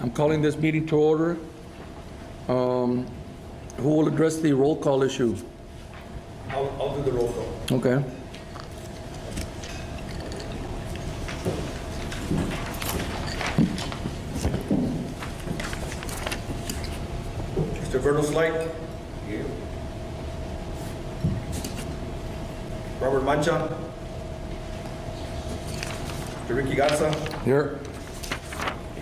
I'm calling this meeting to order. Who will address the roll call issue? I'll do the roll call. Okay. Mr. Verno Slight. Here. Robert Mancha. Mr. Ricky Garza. Here.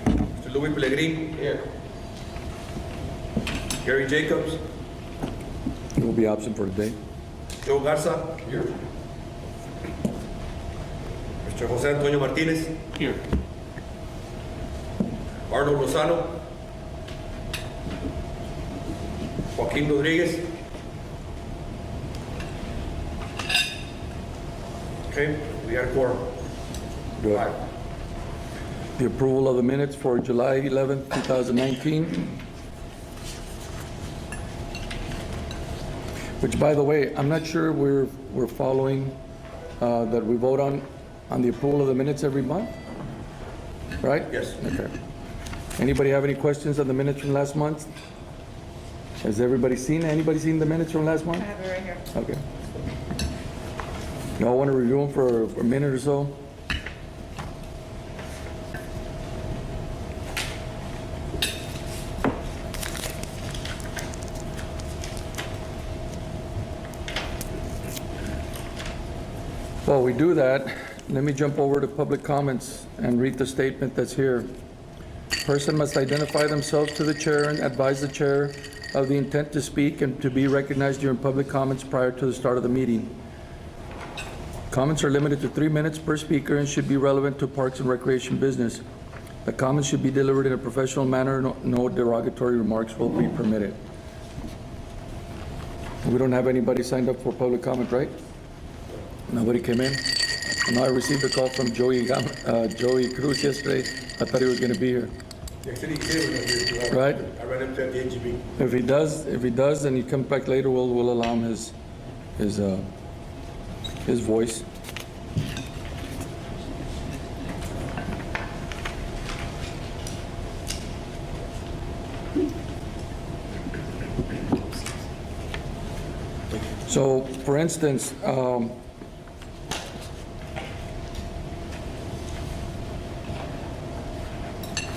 Mr. Louis Pellegrin. Here. Gary Jacobs. He will be absent for today. Joe Garza. Here. Mr. Jose Antonio Martinez. Here. Arnold Lozano. Joaquin Rodriguez. Okay, we got a quorum. Good. Five. The approval of the minutes for July 11th, 2019. Which, by the way, I'm not sure we're following that we vote on the approval of the minutes every month, right? Yes. Okay. Anybody have any questions on the minutes from last month? Has anybody seen the minutes from last month? I have it right here. Okay. Y'all want to review them for a minute or so? While we do that, let me jump over to public comments and read the statement that's here. Person must identify themselves to the chair and advise the chair of the intent to speak and to be recognized during public comments prior to the start of the meeting. Comments are limited to 3 minutes per speaker and should be relevant to Parks and Recreation business. The comments should be delivered in a professional manner. No derogatory remarks will be permitted. We don't have anybody signed up for public comment, right? Nobody came in? No, I received a call from Joey Cruz yesterday. I thought he was going to be here. Actually, he said he was here. Right. I ran him to the NGB. If he does, and he comes back later, we'll allow him his voice. So, for instance,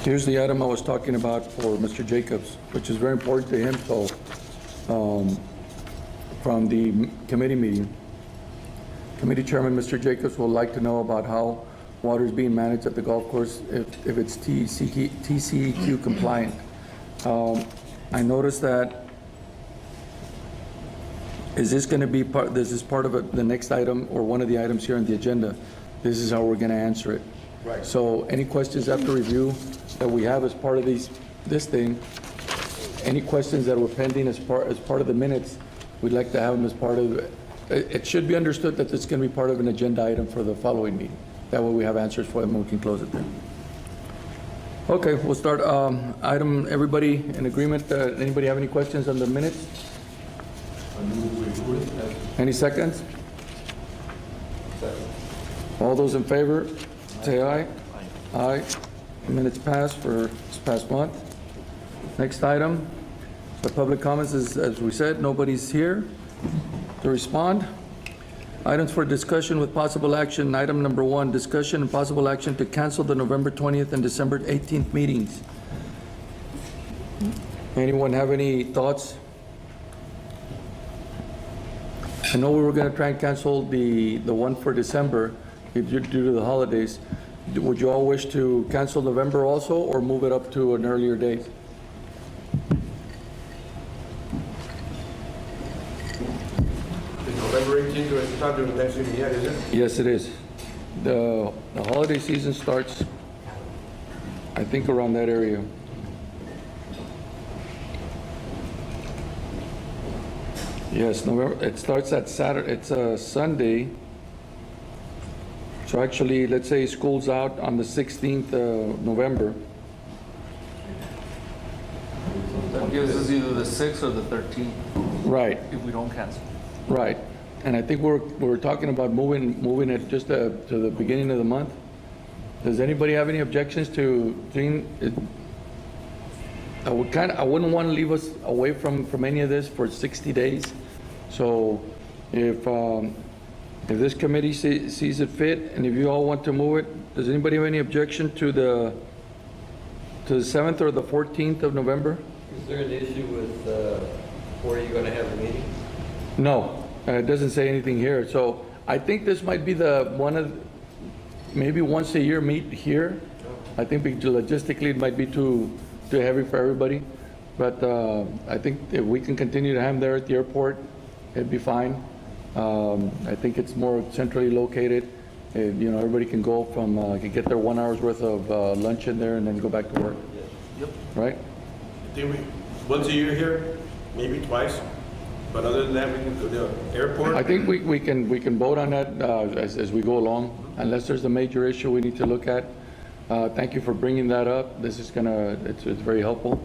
here's the item I was talking about for Mr. Jacobs, which is very important to him. So, from the committee meeting, Committee Chairman Mr. Jacobs would like to know about how water is being managed at the golf course, if it's TCEQ compliant. I noticed that. Is this going to be part? This is part of the next item or one of the items here on the agenda. This is how we're going to answer it. Right. So, any questions after review that we have as part of this thing? Any questions that were pending as part of the minutes? We'd like to have them as part of. It should be understood that this is going to be part of an agenda item for the following meeting. That way, we have answers for them and we can close it there. Okay, we'll start. Item. Everybody in agreement? Anybody have any questions on the minutes? Any seconds? All those in favor, say aye. Aye. Minutes passed for this past month. Next item, the public comments is, as we said, nobody's here to respond. Items for discussion with possible action. Item number 1, discussion and possible action to cancel the November 20th and December 18th meetings. Anyone have any thoughts? I know we were going to try and cancel the one for December due to the holidays. Would you all wish to cancel November also, or move it up to an earlier date? Is November 18th or is it not during Thanksgiving yet, is it? Yes, it is. The holiday season starts, I think, around that area. Yes, November. It starts at Saturday. It's a Sunday. So actually, let's say school's out on the 16th of November. That gives us either the 6th or the 13th Right, if we don't cancel. right. And I think we're talking about moving it just to the beginning of the month. Does anybody have any objections to I wouldn't want to leave us away from any of this for 60 days. So if this committee sees it fit, and if you all want to move it, does anybody have any objection to the 7th or the 14th of November? Is there an issue with where you're going to have the meeting? No, it doesn't say anything here. So I think this might be maybe once a year meet here. I think logistically it might be too heavy for everybody. But I think if we can continue to have them there at the airport, it'd be fine. I think it's more centrally located. Everybody can go from, can get their 1 hour's worth of lunch in there and then go back to work. Yep. Right? Think we, once a year here, maybe twice, but other than that, we can go to the airport. I think we can vote on that as we go along, unless there's a major issue we need to look at. Thank you for bringing that up. This is it's very helpful.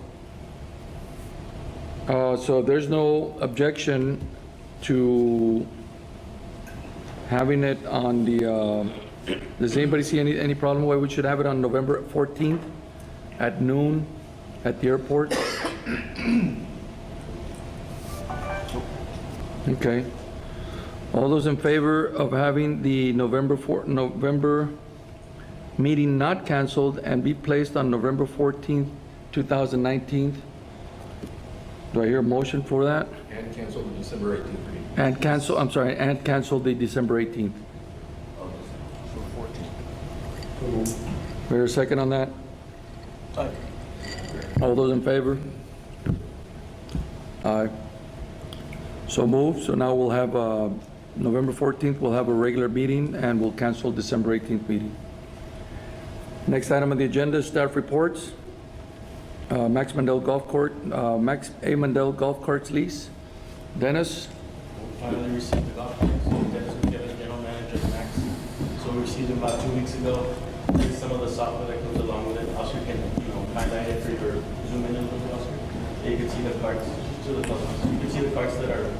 So there's no objection to having it on the, does anybody see any problem why we should have it on November 14th at noon at the airport? Okay. All those in favor of having the November meeting not canceled and be placed on November 14th, 2019? Do I hear a motion for that? And cancel the December 18th meeting. And cancel, I'm sorry, and cancel the December 18th. Hear a second on that? All those in favor? Aye. So moved. So now we'll have, November 14th, we'll have a regular meeting and we'll cancel December 18th meeting. Next item on the agenda is staff reports. Max Mandel Golf Court, Max A. Mandel Golf Carts lease. Dennis? Finally received the golf carts. Dennis McKibben, general manager of Max. So we received them about 2 weeks ago. There's some of the software that comes along with it. Oscar can, highlight it for your zoom in a little bit, Oscar. You can see the carts to the close. You can see the carts that are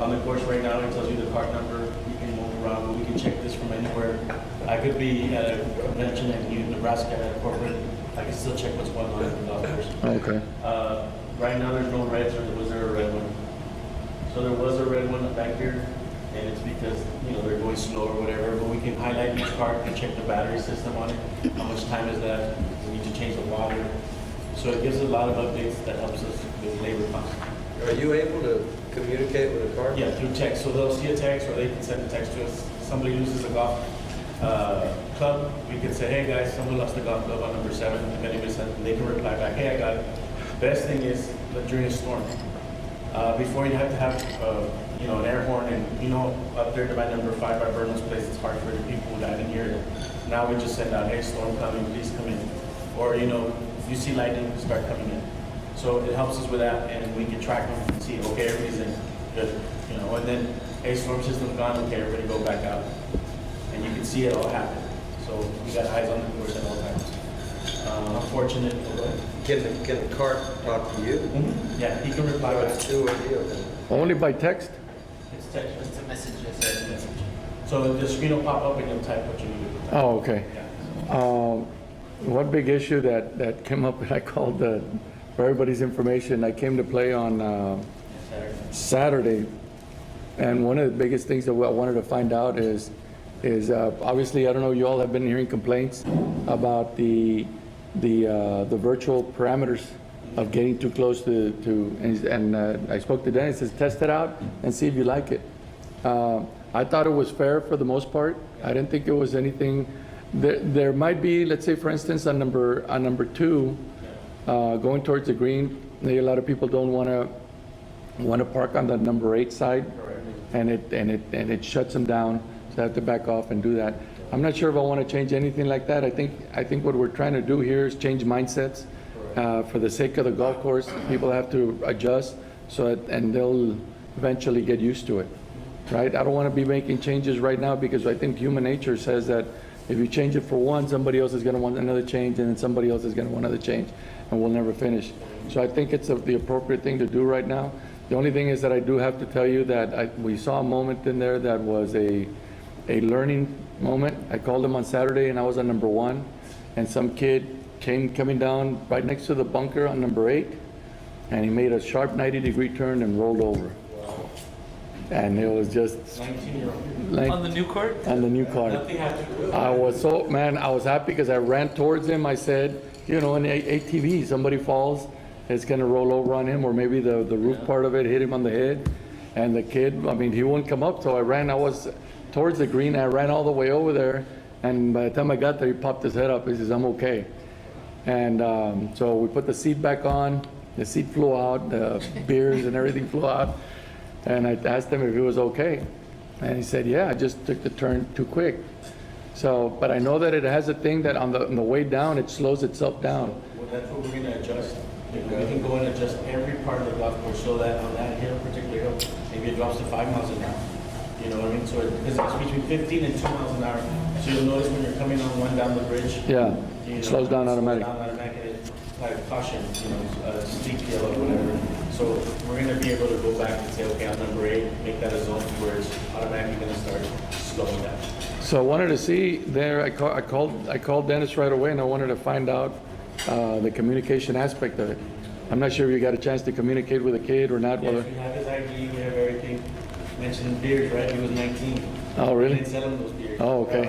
on the course right now. It tells you the cart number. You can move around. We can check this from anywhere. I could be at a convention in Nebraska at a corporate. I can still check what's going on at the golf course. Okay. Right now, there's no reds, or was there a red one? So there was a red one back here, and it's because, they're going slow or whatever, but we can highlight each cart and check the battery system on it. How much time is that? We need to change the water. So it gives a lot of updates that helps us with labor costs. Are you able to communicate with a car? Yeah, through text. So they'll see a text, or they can send a text to us. Somebody loses a golf club, we can say, hey guys, someone lost the golf club on number 7. If anybody said, they can reply back, hey, I got it. Best thing is that during a storm, before you have to have an air horn, and up there by number 5 by Burnham's place, it's hard for the people who died in here. Now we just send out, hey, storm coming, please come in. Or if you see lightning, start coming in. So it helps us with that, and we can track them and see, okay, everybody's in, good, and then, hey, storm system's gone, okay, everybody go back out. And you can see it all happen. So we got eyes on the course at all times. Unfortunate. Can the cart talk to you? Mm-hmm. Yeah, he can reply So back. it's 2 or deal then? Only by text? It's text. It's a message. It's a message. So the screen will pop up and you'll type what you need to type. Oh, okay. Yeah. One big issue that came up, and I called for everybody's information, I came to play on Saturday. And one of the biggest things that I wanted to find out is obviously, I don't know, you all have been hearing complaints about the virtual parameters of getting too close and I spoke to Dennis, says test it out and see if you like it. I thought it was fair for the most part. I didn't think it was anything. There might be, let's say for instance, on number 2, going towards the green, maybe a lot of people don't want to park on the number 8 side, and it shuts them down. So I have to back off and do that. I'm not sure if I want to change anything like that. I think what we're trying to do here is change mindsets for the sake of the golf course. People have to adjust and they'll eventually get used to it, right? I don't want to be making changes right now because I think human nature says that if you change it for one, somebody else is going to want another change, and then somebody else is going to want another change, and we'll never finish. So I think it's the appropriate thing to do right now. The only thing is that I do have to tell you that we saw a moment in there that was a learning moment. I called him on Saturday and I was on number 1, and some kid coming down right next to the bunker on number 8, and he made a sharp 90-degree turn and rolled over. And it was just 19-year-old. like On the new court? on the new car. Nothing happened. I was happy because I ran towards him. I said, you know, in ATV, somebody falls, it's going to roll over on him, or maybe the roof part of it hit him on the head. And the kid, I mean, he wouldn't come up, so I was towards the green. I ran all the way over there, and by the time I got there, he popped his head up. He says, "I'm okay." And so we put the seat back on. The seat flew out, the beers and everything flew out. And I asked him if he was okay. And he said, yeah, I just took the turn too quick. So, but I know that it has a thing that on the way down, it slows itself down. Well, that's what we're gonna adjust. We can go and adjust every part of the golf course so that on that hill, particular hill, maybe it drops to 5 miles an hour. You know what I mean? So because it's between 15 and 2 miles an hour. So you'll notice when you're coming on one down the bridge. Yeah, you know, slows down automatic. Slows down automatic, and it's like caution, you know, steep hill or whatever. So we're gonna be able to go back and say, okay, on number 8, make that a zone where it's automatically gonna start slowing down. So I wanted to see there, I called Dennis right away, and I wanted to find out the communication aspect of it. I'm not sure if you got a chance to communicate with the kid or not. Yes, Whether, we have his ID, we have everything. Mentioned beers, right? He was 19. Oh, really? We didn't sell him those beers. Oh, okay.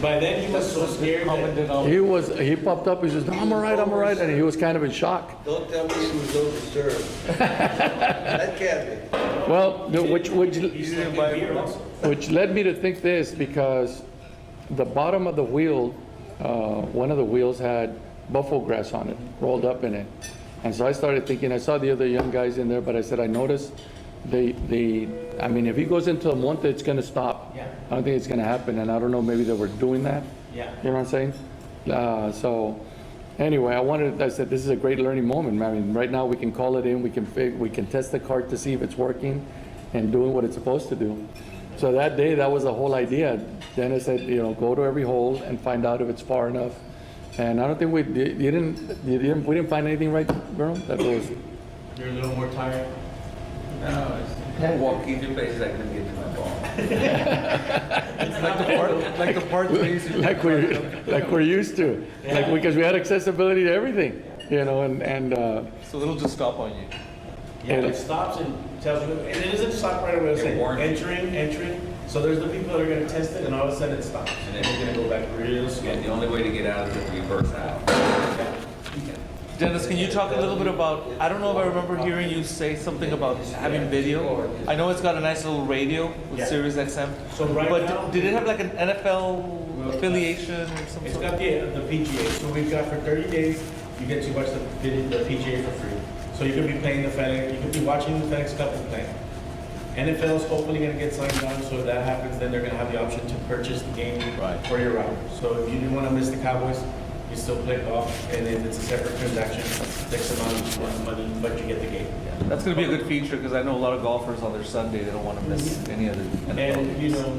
By then, he was so scared that He popped up, he says, no, I'm all right, and he was kind of in shock. Don't tell me he was overserved. That can't be. Well, which he snuck in beer also. which led me to think this, because the bottom of the wheel, one of the wheels had buffalo grass on it, rolled up in it. And so I started thinking, I saw the other young guys in there, but I said, I noticed I mean, if he goes into a monte, it's gonna stop. Yeah. I don't think it's gonna happen, and I don't know, maybe they were doing that. Yeah. You know what I'm saying? So, anyway, I said, this is a great learning moment. I mean, right now, we can call it in, we can test the cart to see if it's working and doing what it's supposed to do. So that day, that was the whole idea. Dennis said, you know, go to every hole and find out if it's far enough. And I don't think we didn't find anything, right, Bruno? That was, You're a little more tired. No, it's walking to places I couldn't get to my ball. Like the part three. like we're used to, like, because we had accessibility to everything, you know, and So it'll just stop on you. Yeah, it stops and tells you, and it doesn't stop right away. It's like entering. So there's the people that are gonna test it, and all of a sudden it stops. And then you're gonna go back real slow. And the only way to get out is to reverse out. Dennis, can you talk a little bit about, I don't know if I remember hearing you say something about having video. I know it's got a nice little radio with Yeah. Sirius XM. So right now- But did it have like an NFL affiliation or some It's sort? got the PGA. So we've got for 30 days, you get to watch the PGA for free. So you could be playing the FedEx, you could be watching the FedEx Cup and playing. NFL's hopefully gonna get signed on, so if that happens, then they're gonna have the option to purchase the game for your router. So if you didn't wanna miss the Cowboys, you still play golf, and then it's a separate transaction, X amount of money, but you get the game. That's gonna be a good feature, because I know a lot of golfers on their Sunday, they don't wanna miss any other NFL And, you games. know,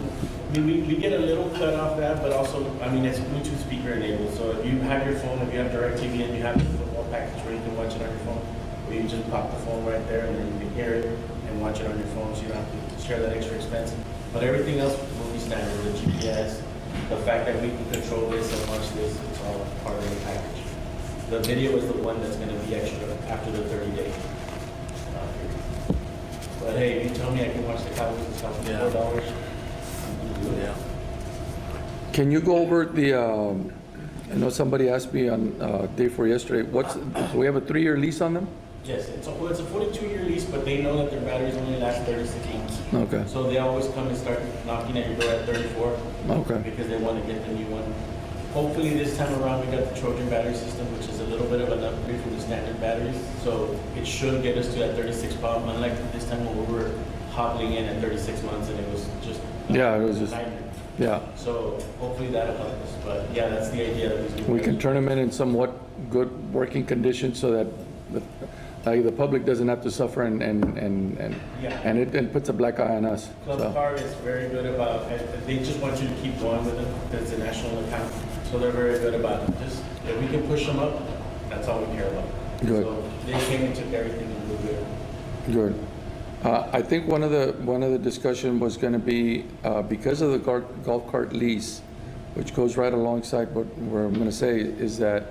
we get a little cut off that, but also, I mean, it's Bluetooth speaker enabled, so if you have your phone, if you have DirecTV and you have the football package where you can watch it on your phone, or you just pop the phone right there and then you can hear it and watch it on your phone, so you don't have to share that extra expense. But everything else will be standard, the GPS, the fact that we can control this and watch this, it's all part of the package. The video is the one that's gonna be extra after the 30 days. But hey, if you tell me I can watch the Cowboys and stuff for $4, I'm gonna do it. can you go over I know somebody asked me on day 4 yesterday, do we have a 3-year lease on them? Yes, it's a 42-year lease, but they know that their batteries only last 36 months. Okay, So they always come and start knocking at your door at 34 okay, because they want to get the new one. Hopefully this time around, we got the Trojan battery system, which is a little bit of an upgrade from the standard batteries. So it should get us to that 36 pop, unlike this time when we were hobbling in at 36 months and it was just. Yeah, it was just- nightmare. yeah. So hopefully that'll help us. But yeah, that's the idea. That We can turn them in somewhat good working conditions so that the public doesn't have to suffer and Yeah. it puts a black eye on us. Club So, Card is very good about, they just want you to keep going with them because it's a national account. So they're very good about it. Just, if we can push them up, that's all we care about. Good. So they came and took everything and we're good. good. I think one of the discussion was gonna be, because of the golf cart lease, which goes right alongside what I'm gonna say, is that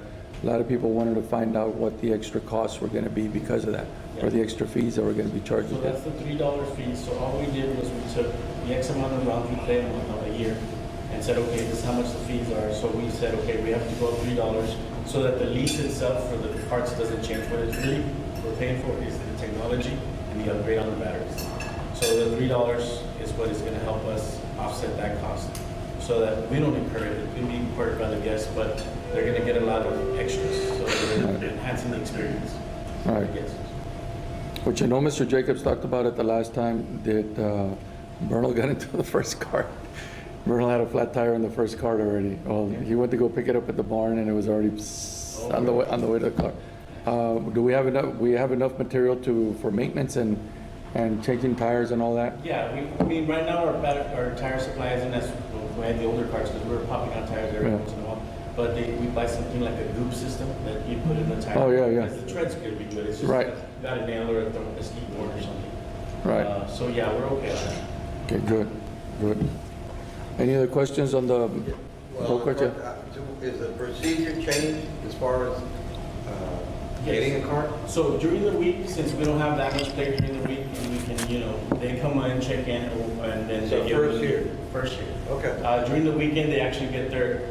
a lot of people wanted to find out what the extra costs were gonna be because of that, or the extra fees that were gonna be charged. So that's the $3 fee. So all we did was we took the X amount of rounds we played in a year and said, okay, this is how much the fees are. So we said, okay, we have to go up $3 so that the lease itself for the parts doesn't change. What it's really we're paying for is the technology and the upgrade on the batteries. So the $3 is what is gonna help us offset that cost so that we don't incur it. It can be incurred by the guests, but they're gonna get a lot of extras. So they're enhancing the experience. for the Right. guests. Which I know Mr. Jacobs talked about it the last time, that Bernal got into the first cart. Bernal had a flat tire in the first cart already. Well, he went to go pick it up at the barn and it was already on the way to the car. Do we have enough material for maintenance and changing tires and all that? Yeah, I mean, right now our tire supply isn't as, we had the older cars because we were popping out tires every Yeah. once in a while. But we buy something like a goop system that you put in the tire. Oh, yeah. Because the tread's gonna be good. It's just Right. got a nail or a ski board or something. Right. So yeah, we're okay on that. Okay, good. Any other questions on the Well, go-kart yet? is the procedure changed as far as getting a cart? So during the week, since we don't have that much play during the week, and we can, they come in, check in, and then So they give first them- year? First year. Okay. During the weekend, they actually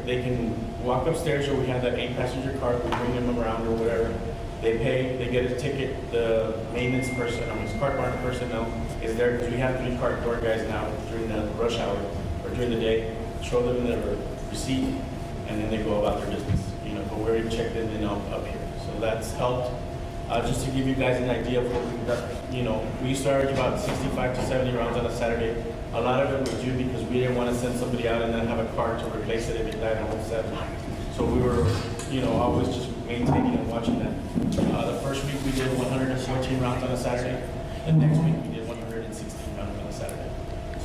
they can walk upstairs, or we have that 8-passenger car, we bring them around or whatever. They pay, they get a ticket, the maintenance person, cart barn personnel is there, because we have 3 cart door guys now during the rush hour, or during the day, show them their receipt, and then they go about their business, but we're checked in up here. So that's helped. Just to give you guys an idea of what we've done, we started about 65 to 70 rounds on a Saturday. A lot of it was due because we didn't want to send somebody out and then have a car to replace it if it died on whole set. So we were, always just maintaining and watching that. The first week we did 114 rounds on a Saturday. The next week we did 116 rounds on a Saturday.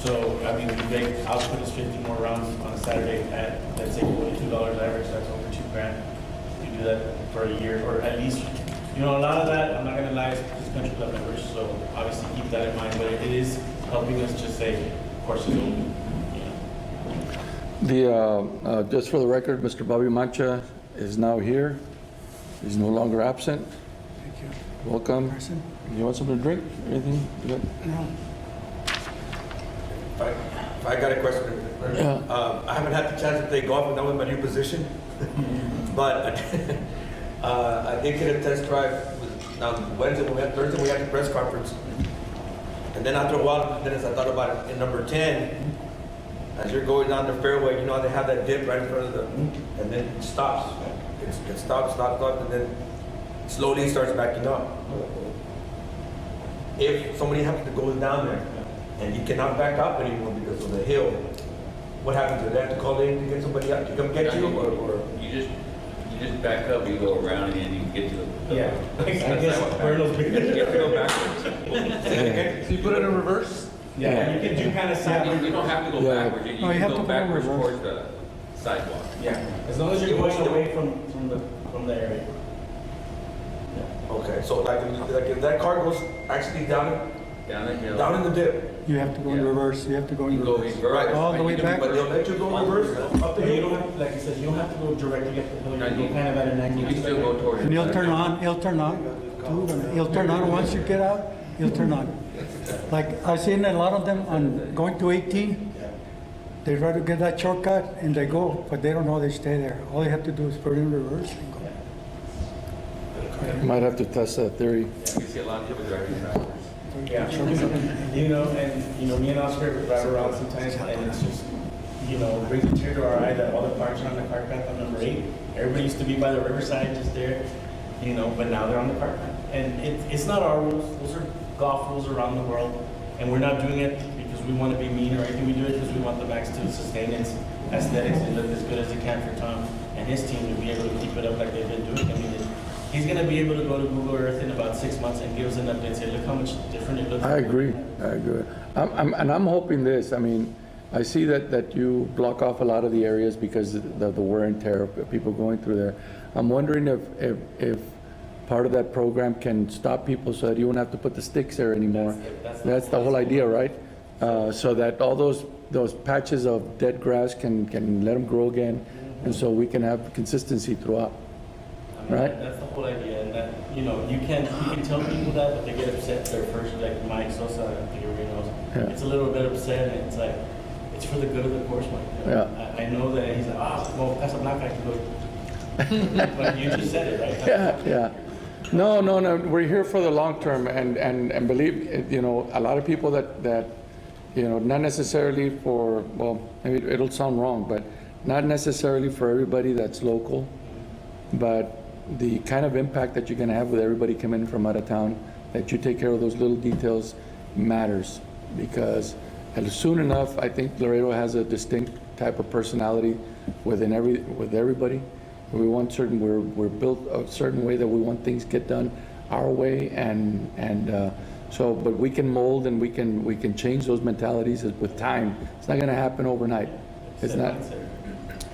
So, the big output is 50 more rounds on a Saturday at, let's say, $42 average. That's over $2,000. You do that for a year, or at least, a lot of that, I'm not gonna lie, is country club members, so obviously keep that in mind, but it is helping us just say, course is open, Just for the record, Mr. Bobby Mancha is now here. He's no longer absent. Thank you. Welcome. Person? You want something to drink? Anything? You good? No. I got a question. Yeah. I haven't had the chance to play golf, and that was my new position. But I did get a test drive on Wednesday, Thursday we had the press conference. And then after a while, then as I thought about it, in number 10, as you're going down the fairway, they have that dip right in front of and then it stops. It stops, and then slowly starts backing up. If somebody happens to go down there and you cannot back up anymore because of the hill, what happens? Do they have to call in to get somebody out to come get you, or? You just back up, you go around and then you get to the. Yeah, I guess Bernal's big. You have to go backwards. So you put it in reverse? Yeah, you can do kind of side. You don't have to go Yeah. backwards, you No, you can have go to go backwards reverse. towards the sidewalk. Yeah, as long as you're going away from the area. Okay, so like if that car goes actually down Down the hill. in the dip, You have to go in Yeah. reverse, you have to go in You go reverse. reverse. All the way back? but they'll let you go reverse up the You hill. don't have, like I said, you don't have to go directly up the hill, No, you you- go kind of at an angle. You can still go towards. And the he'll turn sidewalk. on, he'll turn on, once you get out, he'll turn on. Like, I've seen a lot of them on going to 18, they try to get that shortcut and they go, but they don't know they stay there. All you have to do is put in reverse and go. Might have to test that theory. Yeah, you see a lot of people driving backwards. Yeah, me and Oscar drive around sometimes, and it's just, brings a tear to our eye that all the cars are on the cart path on number 8. Everybody used to be by the riverside, just there, but now they're on the cart path. And it's not our rules, those are golf rules around the world, and we're not doing it because we want to be mean or anything. We do it because we want the Max to sustain its aesthetics and look as good as it can for Tom and his team to be able to keep it up like they've been doing. He's going to be able to go to Google Earth in about 6 months and give us an update and say, look how much different it looks. I agree. I'm hoping this. I see that you block off a lot of the areas because of the wear and tear of people going through there. I'm wondering if part of that program can stop people so that you won't have to put the sticks there anymore. That's the whole idea, right? So that all those those patches of dead grass can let them grow again, and so we can have consistency throughout. I mean, Right. That's the whole idea, and that, you know, you can tell people that, but they get upset their first, like Mike Sosa, I think everybody knows. Yeah. It's a little bit upset, and it's like, it's for the good of the course, Mike. You know? I know that he's like, well, Casablanca, I can go. But you just said it, right? Yeah. No, we're here for the long term, and believe, you know, a lot of people that, you know, not necessarily for, well, maybe it'll sound wrong, but not necessarily for everybody that's local, but the kind of impact that you're gonna have with everybody coming from out of town, that you take care of those little details matters, because soon enough, I think Laredo has a distinct type of personality with everybody. We want we're built a certain way that we want things get done our way, so, but we can mold and we can change those mentalities with time. It's not gonna happen overnight. It's not.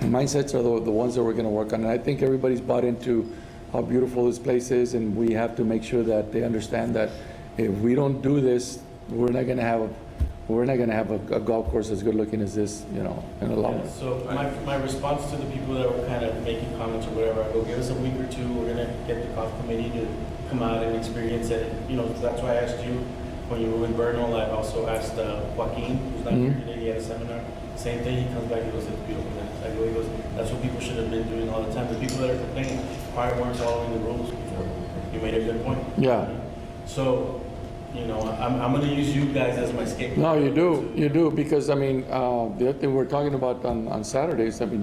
Mindsets are the ones that we're gonna work on, and I think everybody's bought into how beautiful this place is, and we have to make sure that they understand that if we don't do this, we're not gonna have a golf course as good looking as this, you know, in the long run. So my response to the people that were kind of making comments or whatever, I go, give us a week or two, we're gonna get the golf committee to come out and experience it. You know, that's why I asked you when you were in Bernal. I also asked Joaquin, who's not here today, he had a seminar. Same thing, he comes back, he goes, it's beautiful. I go, he goes, that's what people should have been doing all the time. The people that are complaining probably weren't following the rules before. You made a good point. Yeah. So, you know, I'm gonna use you guys as my scapegoat. No, you do, because I mean, the other thing we're talking about on Saturdays, I mean,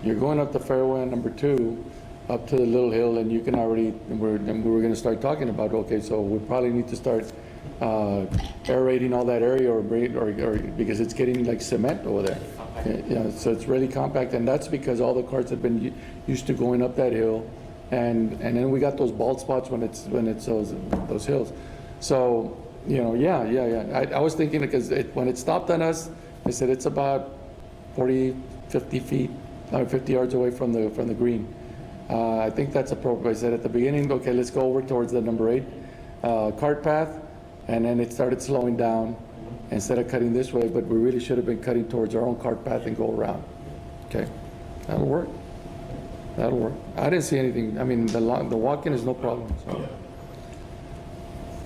you're going up the fairway on number 2, up to the little hill, and you can already, we're gonna start talking about, okay, so we probably need to start aerating all that area or because it's getting like cement over there. Yeah, so it's really compact, and that's because all the carts have been used to going up that hill, and then we got those bald spots when it's those hills. So, you know, yeah. I was thinking because when it stopped on us, I said it's about 40, 50 feet, 50 yards away from the green. I think that's appropriate. I said at the beginning, okay, let's go over towards the number 8 cart path, and then it started slowing down instead of cutting this way, but we really should have been cutting towards our own cart path and go around. Okay, that'll work. I didn't see anything. I mean, the walk-in is no problem. So.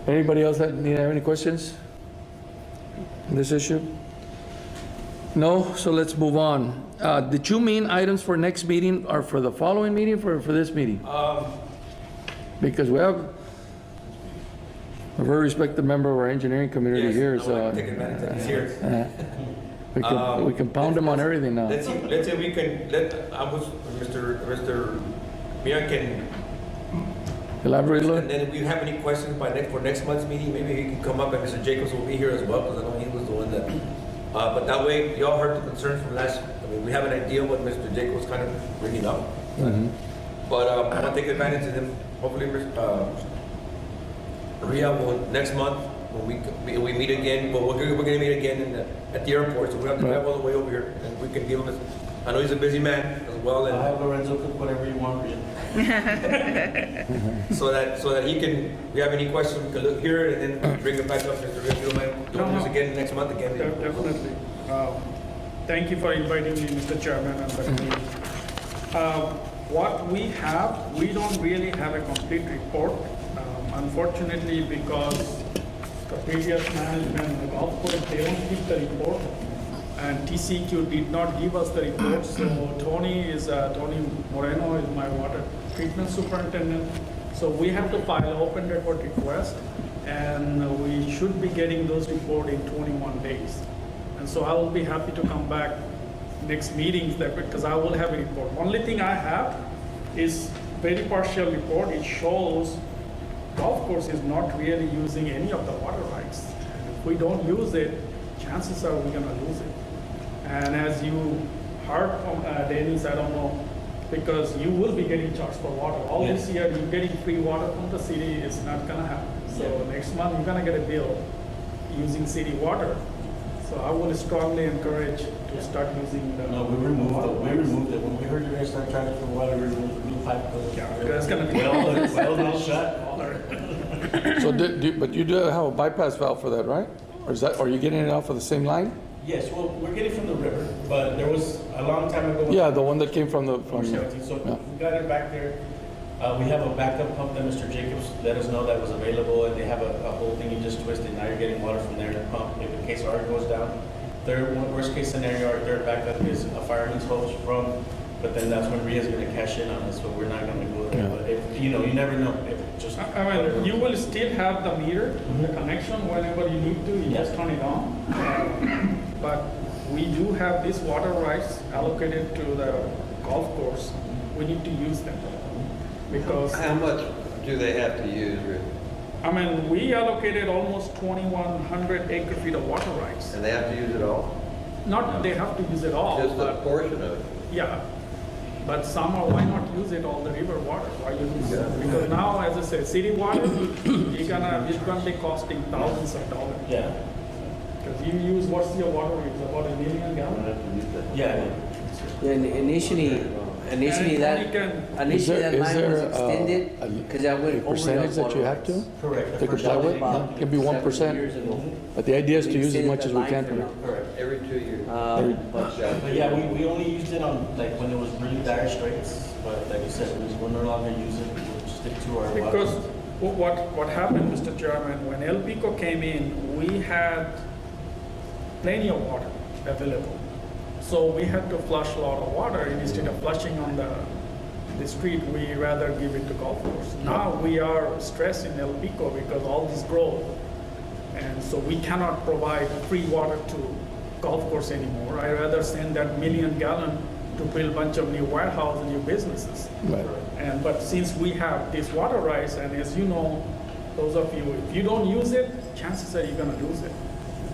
Anybody else that have any questions on this issue? No, so let's move on. The 2 main items for next meeting are for the following meeting, for this meeting? Because we have a very respected member of our engineering community Yes, here. I wanna take advantage that he's here. We can pound him on everything now. Let's see, we can, Mr. Mia can, Elaborate a and little? then if we have any questions for next month's meeting, maybe he can come up, and Mr. Jacobs will be here as well, because I know he was the one that, but that way, y'all heard the concerns from last, I mean, we have an idea what Mr. Jacobs kind of bringing up. But I want to take advantage of them, hopefully, Ria will, next month, when we meet again, but we're gonna meet again at the airport, so we have to drive all the way over here, and we can give him, I know he's a busy man as well, I and have Lorenzo cook whatever you want, Rita. so that he can, if we have any questions, we can look here and then bring it back up, Mr. Ria, if you don't mind doing this again next month again. Definitely. Thank you for inviting me, Mr. Chairman, and the committee. What we have, we don't really have a complete report. Unfortunately, because the previous management, the golf course, they don't keep the report. And TCQ did not give us the report, so Tony Moreno is my water treatment superintendent. So we have to file an open record request, and we should be getting those reports in 21 days. And so I will be happy to come back next meetings because I will have a report. Only thing I have is very partial report. It shows golf course is not really using any of the water rights. If we don't use it, chances are we're gonna lose it. And as you heard from Dennis, I don't know, because you will be getting charged for water. All this year, you're getting free water from the city, it's not gonna happen. So next month, you're gonna get a bill using city water. So I would strongly encourage to start using the. No, we removed it. When we heard you guys start charging for water, we removed the blue pipe. That's gonna be. Well shut. So, but you do have a bypass valve for that, right? Or are you getting it off of the same line? Yes, well, we're getting from the river, but there was a long time ago. Yeah, the one that came from the, From from, 17, so yeah. we got it back there. We have a backup pump that Mr. Jacobs let us know that was available, and they have a whole thing you just twist it, now you're getting water from there to pump, if in case ours goes down. Worst case scenario, our third backup is a fireman's hose from, but then that's when Ria's gonna cash in on us, so we're not gonna go there. Yeah. But if, you know, you never know, if it just. I mean, you will still have the meter, the connection, whenever you need to, you just turn it on. But we do have these water rights allocated to the golf course. We need to use them. Because, How much do they have to use, Rick? I mean, we allocated almost 2,100 acre feet of water rights. And they have to use it all? Not they have to use it all, Just a but, portion of it? yeah. But some are, why not use it all the river water? Why use it? Because now, as I said, city water, it's gonna be costing thousands of dollars. Yeah, Because you use, what's your water rate, about 1 million gallons? yeah. Yeah, initially that Is there- is line was there, extended, because I a went over the percentage that you water have to? rights. Correct. To comply with? About It can be 1%. 7 years ago. But the idea is to We use as extended much as the we line can. for now. Correct. Every 2 years? But yeah, we only used it on, like, when it was really dire straits, but like you said, we'll no longer use it, we'll stick to our. Because what happened, Mr. Chairman, when El Pico came in, we had plenty of water available. So we had to flush a lot of water, and instead of flushing on the street, we rather give it to golf course. Now we are stressed in El Pico because all this growth, and so we cannot provide free water to golf course anymore. I rather send that 1 million gallon to build a bunch of new warehouse and new businesses. Right. But since we have this water rights, and as you know, those of you, if you don't use it, chances are you're gonna lose it.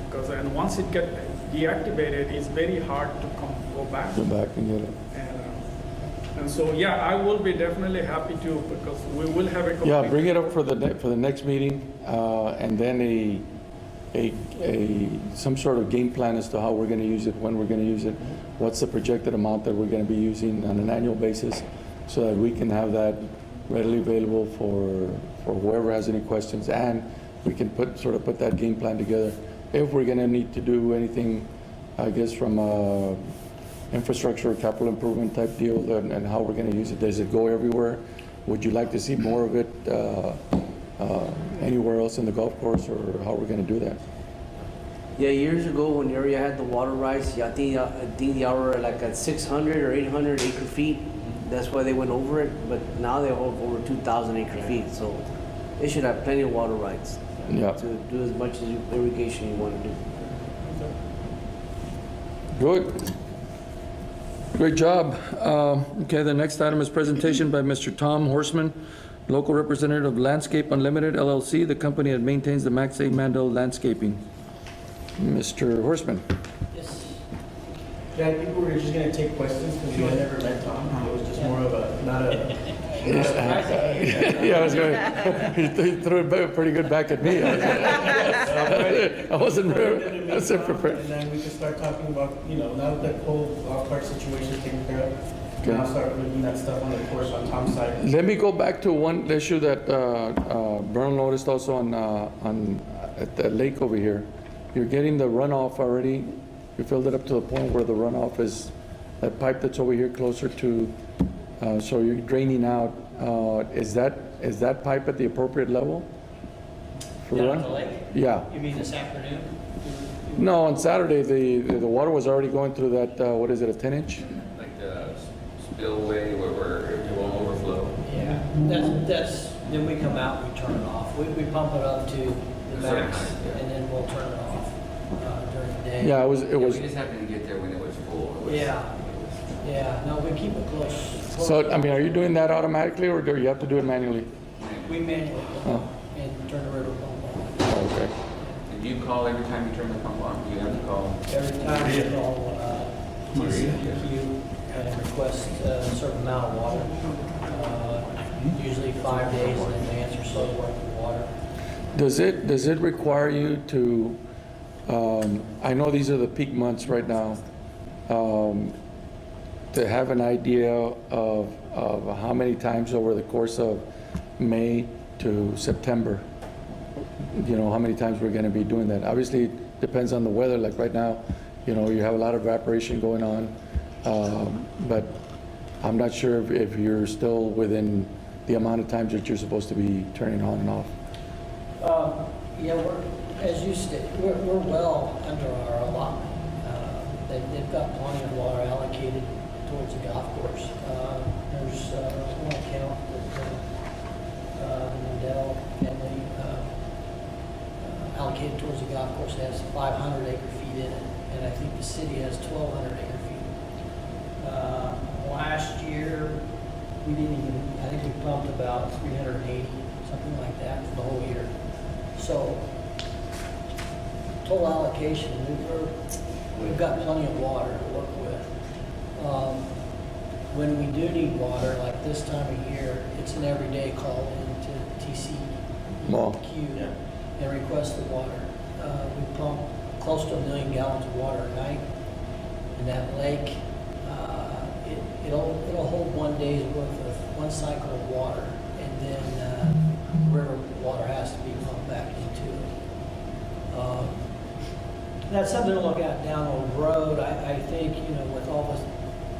Because, and once it get deactivated, it's very hard to go back. Go back and get it. And so, yeah, I will be definitely happy to, because we will have a. Yeah, bring it up for the, for the next meeting, and then some sort of game plan as to how we're gonna use it, when we're gonna use it, what's the projected amount that we're gonna be using on an annual basis, so that we can have that readily available for whoever has any questions, and we can sort of put that game plan together. If we're gonna need to do anything, I guess, from a infrastructure, capital improvement type deal, and how we're gonna use it. Does it go everywhere? Would you like to see more of it anywhere else in the golf course, or how we're gonna do that? Yeah, years ago when the area had the water rights, I think y'all were like at 600 or 800 acre feet. That's why they went over it, but now they have over 2,000 acre feet, so they should have plenty of water rights Yeah, to do as much as irrigation you want to do. good. Great job. Okay, the next item is presentation by Mr. Tom Horseman, local representative of Landscape Unlimited LLC, the company that maintains the Max A. Mandel landscaping. Mr. Horseman. Yeah, I think we were just gonna take questions, because we had never met Tom, it was just more of a, not a. Yeah, I was going, he threw it pretty good back at me. I wasn't prepared. And then we can start talking about, you know, now that the whole golf cart situation is taken care of, now start looking at stuff on the course on Tom's side. Let me go back to one issue that Bernal noticed also at the lake over here. You're getting the runoff already. You filled it up to the point where the runoff is, that pipe that's over here closer to, so you're draining out. Is that pipe at the appropriate level? For Down run? at the lake? Yeah. You mean this afternoon? No, on Saturday, the water was already going through that, what is it, a 10-inch? Like the spillway where it won't overflow. Yeah, that's, then we come out, we turn it off. We pump it up to the max, and then we'll turn it off during the day. Yeah, it was. We just happened to get there when it was full. It was- Yeah, no, we keep it close. So, I mean, are you doing that automatically, or do you have to do it manually? We manually Oh. pump and turn the river pump on. Oh, okay. Did you call every time you turn the pump on? You have to call. Every time we call TCEQ and request a certain amount of water, usually 5 days in advance or so worth of water. Does it require you to, I know these are the peak months right now, to have an idea of how many times over the course of May to September, you know, how many times we're gonna be doing that? Obviously, it depends on the weather, like right now, You know, you have a lot of evaporation going on, but I'm not sure if you're still within the amount of times that you're supposed to be turning on and off. Yeah, as you stated, we're well under our allotment. They've got plenty of water allocated towards the golf course. There's one account that Mandel family allocated towards the golf course has 500 acre feet in it, and I think the city has 1,200 acre feet. Last year, we didn't even, I think we pumped about 380, something like that for the whole year. So, total allocation, we've got plenty of water to work with. When we do need water, like this time of year, it's an everyday call into Well. TCEQ and request the water. We pump close to 1 million gallons of water a night. And that lake, it'll hold 1 day's worth of one cycle of water, and then river water has to be pumped back into it. That's something to look at down the road. I think, you know, with all the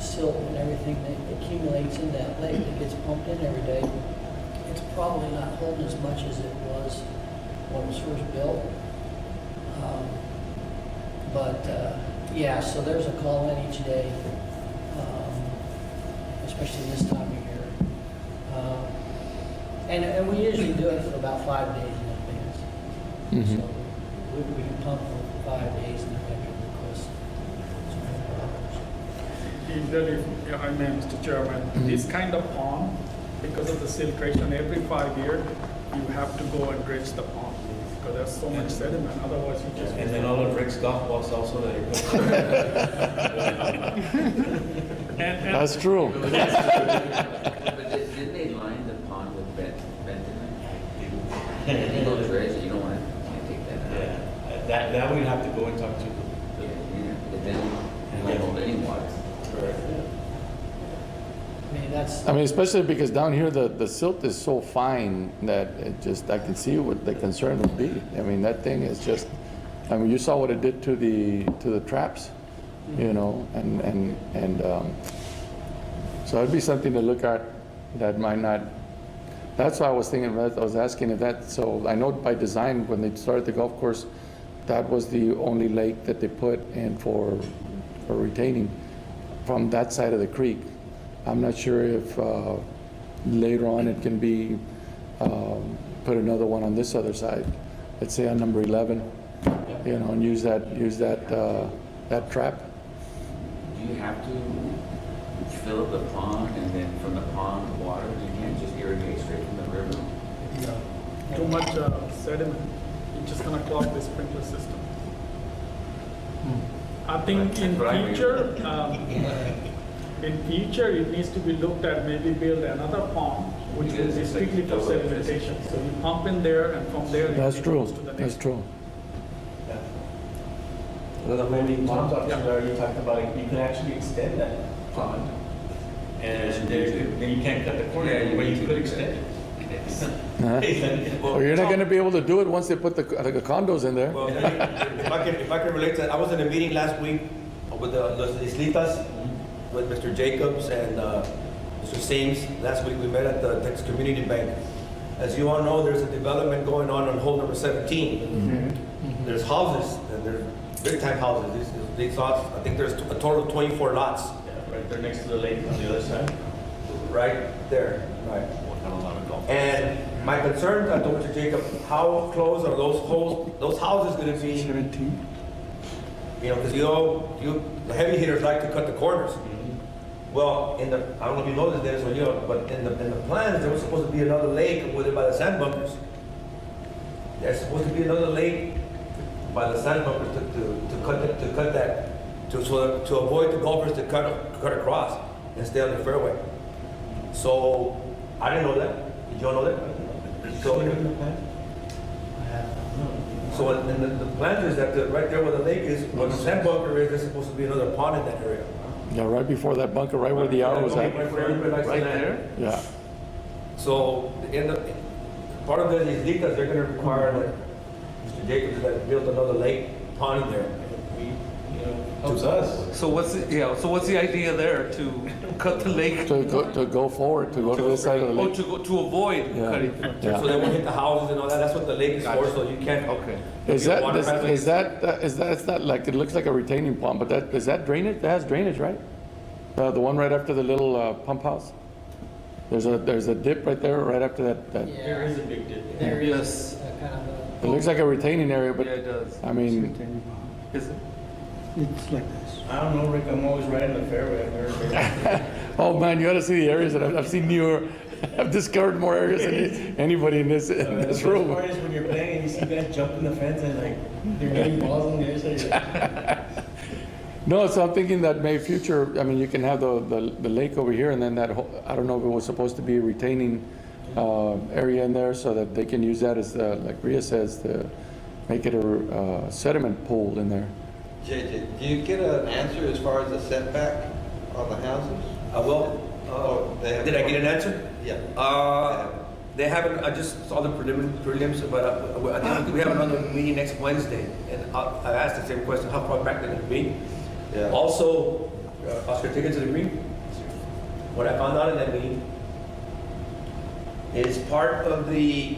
silt and everything that accumulates in that lake that gets pumped in every day, it's probably not holding as much as it was when it was first built. Yeah, so there's a call in each day, especially this time of year. And we usually do it for about 5 days in advance. Mhm. So we can pump for 5 days and then make a request. If I may, Mr. Chairman, this kind of pond, because of the siltation, every 5 years, you have to go and dredge the pond because there's so much sediment. Otherwise, you just. And then all of Rick's golf balls also that are put. That's true. But didn't they line the pond with bentonite? And you go dredge, you don't want to, can't take that out. Yeah, that we'd have to go and talk to. Yeah, but then you don't hold any water. Correct. I mean, that's. I mean, especially because down here, the silt is so fine that it just, I can see what the concern would be. I mean, that thing is just, I mean, you saw what it did to the traps, you know, and so it'd be something to look at that might not, that's why I was thinking, I was asking if that, so I know by design, when they started the golf course, that was the only lake that they put in for retaining from that side of the creek. I'm not sure if later on it can be, put another one on this other side, let's say on number 11, you know, and use that trap. Do you have to fill up the pond and then from the pond water? You can't just irrigate straight from the river? Too much sediment, it's just gonna clog the sprinkler system. I think in future, it needs to be looked at, maybe build another pond, which will be strictly for sedimentation. So you pump in there and from there. That's it true, goes to the that's next. true. Well, maybe ponds option where you talked about, you can actually extend that pond. And then you can't cut the corner, Yeah, but you could extend it. Well, you're not gonna be able to do it once they put the condos in there. Well, if I can relate to that, I was in a meeting last week with the Islitas, with Mr. Jacobs and Mr. Sames. Last week we met at the Texas Community Bank. As you all know, there's a development going on hole number 17. There's houses, and they're big time houses. These lots, I think there's a total of 24 lots. Yeah, right there next to the lake on the other side. Right there, right. And my concern, I told Mr. Jacob, how close are those houses gonna be? 17. You know, because the heavy hitters like to cut the corners. Well, I don't know if you know this, Dennis, or you know, but in the plans, there was supposed to be another lake over there by the sand bunkers. There's supposed to be another lake by the sand bunkers to cut that, to avoid the golfers to cut across and stay on the fairway. So I didn't know that. Did you all know that? So in the plan is that right there where the lake is, where the sand bunker is, there's supposed to be another pond in that area. Yeah, right before that bunker, right where the arrow was at. Right where everybody likes to land. Yeah. So part of the Islitas, they're gonna require that Mr. Jacobs that build another lake pond in there. helps us. So what's the idea there, to cut the lake? To go forward, to go to this side of the Oh, lake. to avoid Yeah. cutting. Yeah. So they won't hit the houses and all that, that's what the lake is for, so you can't. Okay. Is Your that, water traffic is that, it's not like, it looks like a retaining pond, but that, is that drainage? That has drainage, right? The one right after the little pump house? There's a dip right there, right after that. There is a big dip. There is Yes. a kind of It looks like a retaining area, Yeah, but, it does. I mean, Is it? It's like this. I don't know, Rick, I'm always right in the fairway. I've never been. oh man, you ought to see the areas that I've seen newer. I've discovered more areas than anybody in this The best room. part is when you're playing and you see guys jumping the fence and like, they're getting balls in there, so you're like, No, so I'm thinking that may future, I mean, you can have the lake over here and then that whole, I don't know if it was supposed to be a retaining area in there so that they can use that as, like Ria says, to make it a sediment pool in there. JJ, do you get an answer as far as the setback on the houses? Did I get an answer? Yeah. They haven't, I just saw the prelims, but I think we have another meeting next Wednesday. And I asked the same question, how far back they're gonna be. Yeah. Also, Oscar, take it to the green. What I found out in that meeting is part of the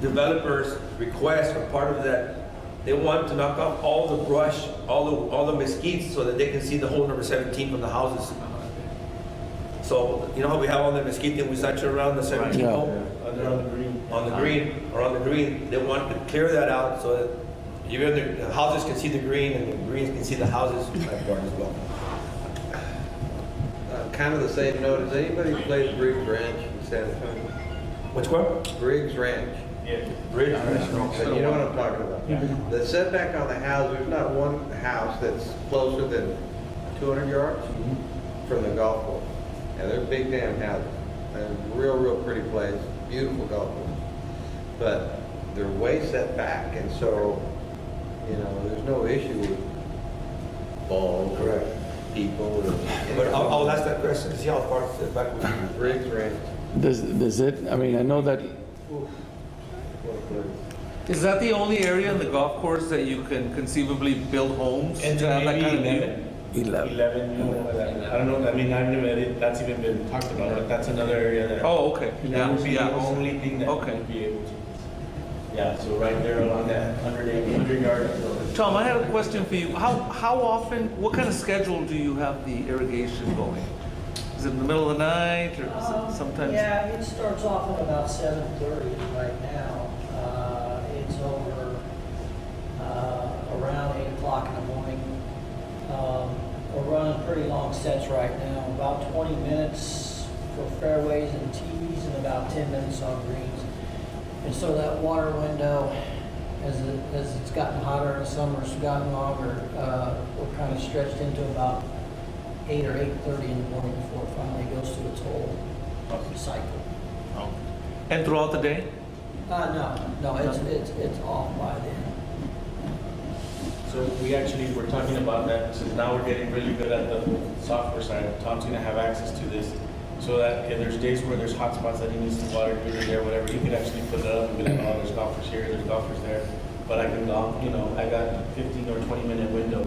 developer's request, or part of that, they want to knock off all the brush, all the mesquites, so that they can see the hole number 17 from the houses. So, you know how we have all the mesquite and we saturate around the 17 Yeah. hole? they're on the green. On the green, they want to clear that out so that the houses can see the green and the greens can see the houses back there as well. Kind of the same note, has anybody played Briggs Ranch in San Antonio? Which one? Briggs Ranch. Yeah. Bridge. So you know what I'm talking about? Yeah. The setback on the house, there's not one house that's closer than 200 yards from the golf course. And they're big damn houses. And real pretty place, beautiful golf course. But they're way set back, and so, you know, there's no issue with balls or people or. But I'll ask that question, see how far it's back with you. Briggs Ranch. Does it, I mean, I know that, What a place. Is that the only area in the golf course that you can conceivably build homes? And to have that maybe kind of view? 11. 11, you know, I don't know, I mean, I've never, that's even been talked about, but that's another area that. Oh, okay. That would be the Yeah. only thing that Okay. would be able to. Yeah, so right there along that 100 yard. Tom, I had a question for you. How often, what kind of schedule do you have the irrigation going? Is it in the middle of the night or is it sometimes? Yeah, it starts off at about 7:30 right now. It's over around 8 o'clock in the morning. We're running pretty long sets right now, about 20 minutes for fairways and tees and about 10 minutes on greens. And so that water window, as it's gotten hotter and summer's gotten longer, we're kind of stretched into about 8 or 8:30 in the morning before it finally goes through its whole cycle. And throughout the day? No, it's off by then. So we actually were talking about that, since now we're getting really good at the software side. Tom's gonna have access to this, so that if there's days where there's hot spots that he needs to water here or there, whatever, you can actually put it up and be like, oh, there's golfers here, there's golfers there. But I can golf, you know, I got a 15 or 20-minute window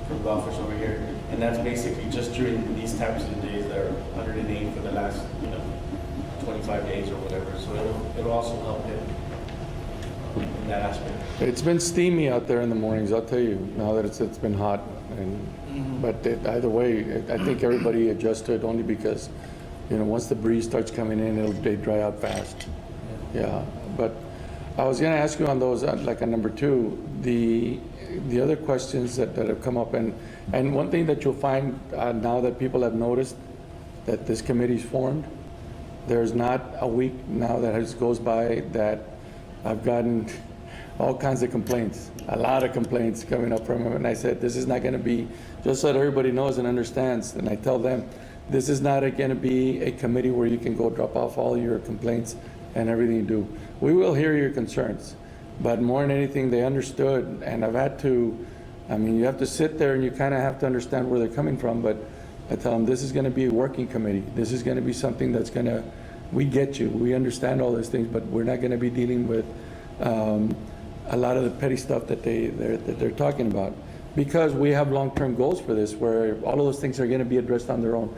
for golfers over here. And that's basically just during these types of days that are 108 for the last, 25 days or whatever. So it'll also help him in that aspect. it's been steamy out there in the mornings, I'll tell you, now that it's been hot. But either way, I think everybody adjusts to it only because, once the breeze starts coming in, they dry out fast. Yeah, but I was gonna ask you on those, like on number 2, the other questions that have come up, and one thing that you'll find now that people have noticed that this committee's formed, there's not a week now that goes by that I've gotten all kinds of complaints, a lot of complaints coming up from them, and I said, this is not gonna be, just so that everybody knows and understands, and I tell them, this is not gonna be a committee where you can go drop off all your complaints and everything you do. We will hear your concerns, but more than anything, they understood, and I've had to, you have to sit there and you kind of have to understand where they're coming from, but I tell them, this is gonna be a working committee. This is gonna be something that's gonna, we get you, we understand all these things, but we're not gonna be dealing with a lot of the petty stuff that they're talking about. because we have long-term goals for this, where all of those things are gonna be addressed on their own.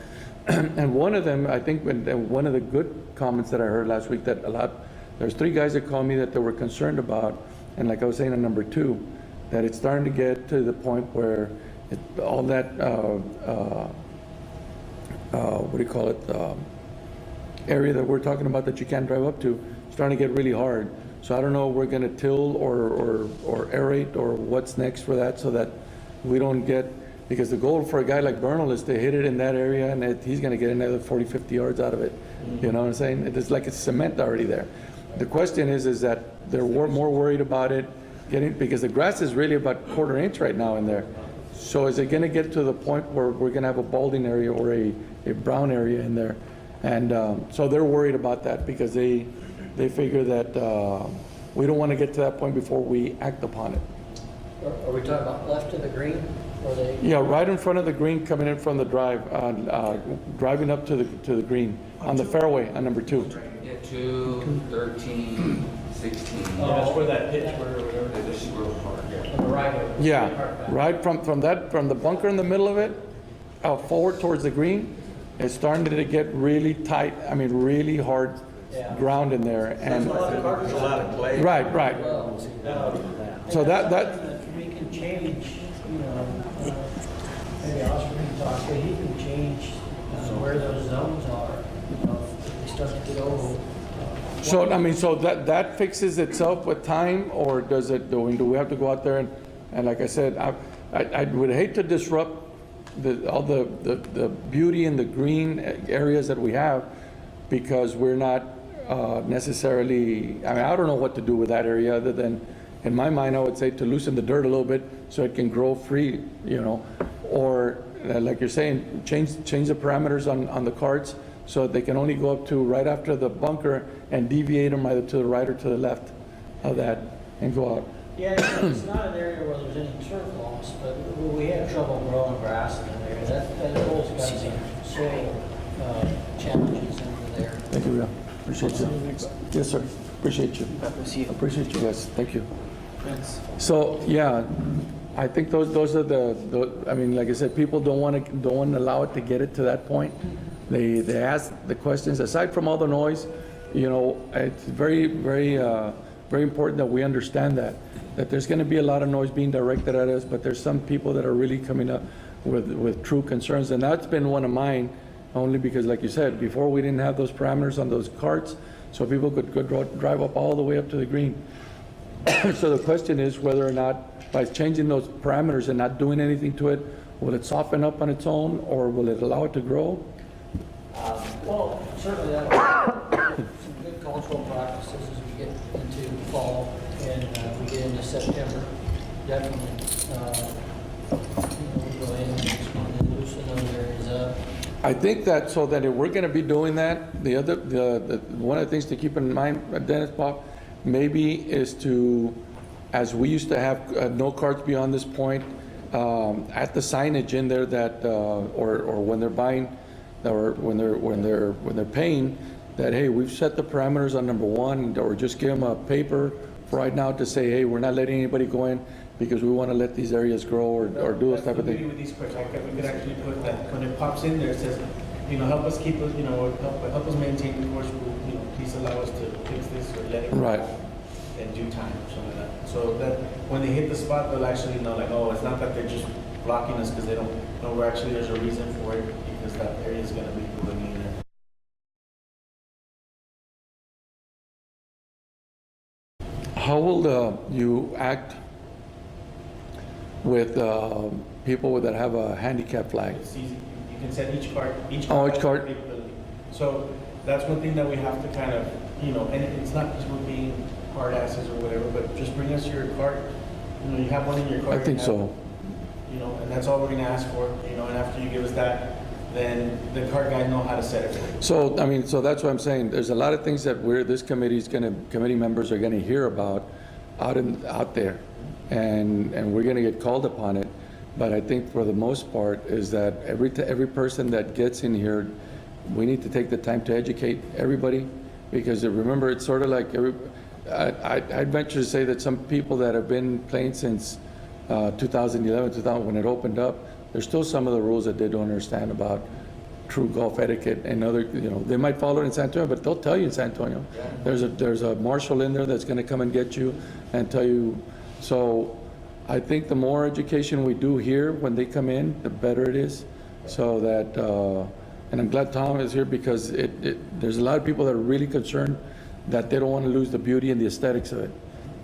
And one of them, I think, one of the good comments that I heard last week, that there's 3 guys that called me that they were concerned about, and like I was saying on number 2, that it's starting to get to the point where all that, what do you call it, area that we're talking about that you can't drive up to, starting to get really hard. So I don't know if we're gonna till or aerate or what's next for that, so that we don't get, because the goal for a guy like Bernal is to hit it in that area, and he's gonna get another 40, 50 yards out of it. You know what I'm saying? It's like it's cement already there. The question is that they're more worried about it because the grass is really about 1/4 inch right now in there. So is it gonna get to the point where we're gonna have a balding area or a brown area in there? And so they're worried about that, because they figure that we don't want to get to that point before we act upon it. Are we talking about left of the green? Or they? Yeah, right in front of the green, coming in from the drive, driving up to the green on the fairway on number 2. Yeah, 2, 13, 16. Yeah, that's where that pitch, whatever. This is real hard. On the right. Yeah, right from the bunker in the middle of it, forward towards the green, it's starting to get really tight. I mean, really hard ground in there, and There's a lot of clay. right. So that We can change, you know, maybe Oscar can talk, but he can change where those zones are, you know, if they start to get over. so I mean, so that fixes itself with time, or do we have to go out there and like I said, I would hate to disrupt all the beauty and the green areas that we have, because we're not necessarily, I mean, I don't know what to do with that area other than, in my mind, I would say to loosen the dirt a little bit so it can grow free, you know, or like you're saying, change the parameters on the carts so that they can only go up to right after the bunker and deviate them either to the right or to the left of that and go out. Yeah, it's not an area where there's any turf loss, but we have trouble growing grass in that area. That hole's got some soil challenges under there. Thank you, Ria. Appreciate you. Yes, sir. Appreciate you. Appreciate you guys. Thank you. So, yeah, I think those are I mean, like I said, people don't want to allow it to get it to that point. They ask the questions. Aside from all the noise, you know, it's very important that we understand that there's going to be a lot of noise being directed at us, but there's some people that are really coming up with true concerns, and that's been one of mine, only because, like you said, before we didn't have those parameters on those carts, so people could drive up all the way up to the green. So the question is whether or not, by changing those parameters and not doing anything to it, will it soften up on its own, or will it allow it to grow? Well, certainly that will be some good cultural practices as we get into fall and we get into September. Definitely, we'll go in and loosen those areas up. I think that, so that if we're going to be doing that, the one of the things to keep in mind, Dennis, Bob, maybe is to, as we used to have no carts beyond this point, at the signage in there that, or when they're buying, or when they're paying, that, hey, we've set the parameters on number 1, or just give them a paper for right now to say, hey, we're not letting anybody go in because we want to let these areas grow, or do those type of things. With these carts, we could actually put that, when it pops in there, it says, you know, help us keep us, you know, help us maintain the course, you know, please allow us to fix this or let it Right. in due time, or something like that. So that when they hit the spot, they'll actually know, like, oh, it's not that they're just blocking us because they don't know we're actually, there's a reason for it, because that area is going to be going in there. How will you act with people that have a handicap flag? It's easy. You can set each cart. Each Oh, cart each has cart. a capability. So that's one thing that we have to kind of, you know, and it's not because we're being hard asses or whatever, but just bring us your cart. You know, you have one in your cart. I think you have, so. You know, and that's all we're gonna ask for, you know, and after you give us that, then the cart guy know how to set it for you. So, I mean, so that's what I'm saying. There's a lot of things that this committee members are gonna hear about out there. And we're gonna get called upon it. But I think for the most part is that every person that gets in here, we need to take the time to educate everybody, because remember, it's sort of like I'd venture to say that some people that have been playing since 2011, 2000, when it opened up, there's still some of the rules that they don't understand about true golf etiquette and other, they might follow it in San Antonio, but they'll tell you in San Antonio. There's a marshal in there that's gonna come and get you and tell you. So I think the more education we do here when they come in, the better it is. So that, and I'm glad Tom is here because there's a lot of people that are really concerned that they don't want to lose the beauty and the aesthetics of it.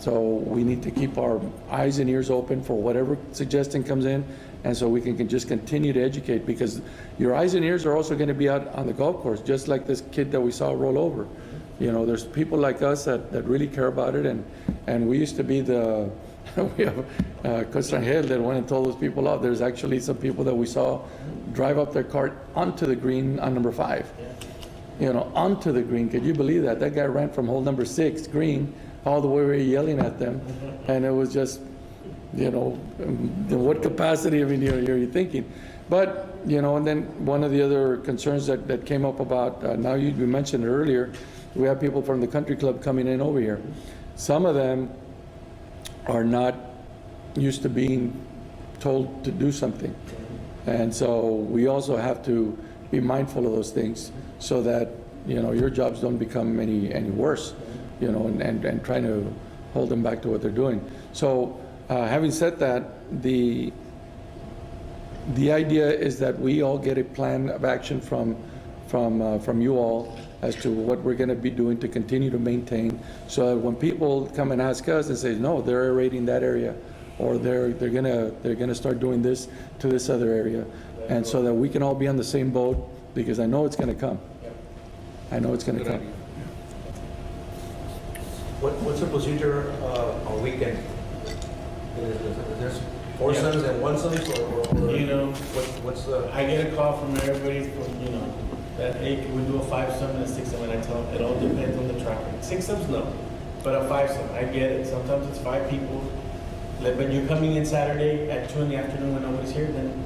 So we need to keep our eyes and ears open for whatever suggestion comes in, and so we can just continue to educate, because your eyes and ears are also going to be out on the golf course, just like this kid that we saw roll over. There's people like us that really care about it, and we used to be the, we have Coach Rangel that went and told those people off. There's actually some people that we saw drive up their cart onto the green on number 5. Onto the green. Could you believe that? That guy ran from hole number 6, green, all the way yelling at them. And it was just, in what capacity, you're thinking. But, and then one of the other concerns that came up about, now you mentioned it earlier, we have people from the country club coming in over here. Some of them are not used to being told to do something. And so we also have to be mindful of those things so that, your jobs don't become any worse, and trying to hold them back to what they're doing. So having said that, the idea is that we all get a plan of action from you all as to what we're going to be doing to continue to maintain, so that when people come and ask us and say, no, they're aerating that area, or they're gonna start doing this to this other area, and so that we can all be on the same boat, because I know it's going to come. I know it's going to come. What's the procedure on weekend? There's 4 sons and 1 son, or what's the? I get a call from everybody that, hey, can we do a 5-sum and a 6-sum? And I tell them, it all depends on the traffic. 6-sums, no, but a 5-sum, I get it. Sometimes it's 5 people. But you're coming in Saturday at 2 in the afternoon when nobody's here, then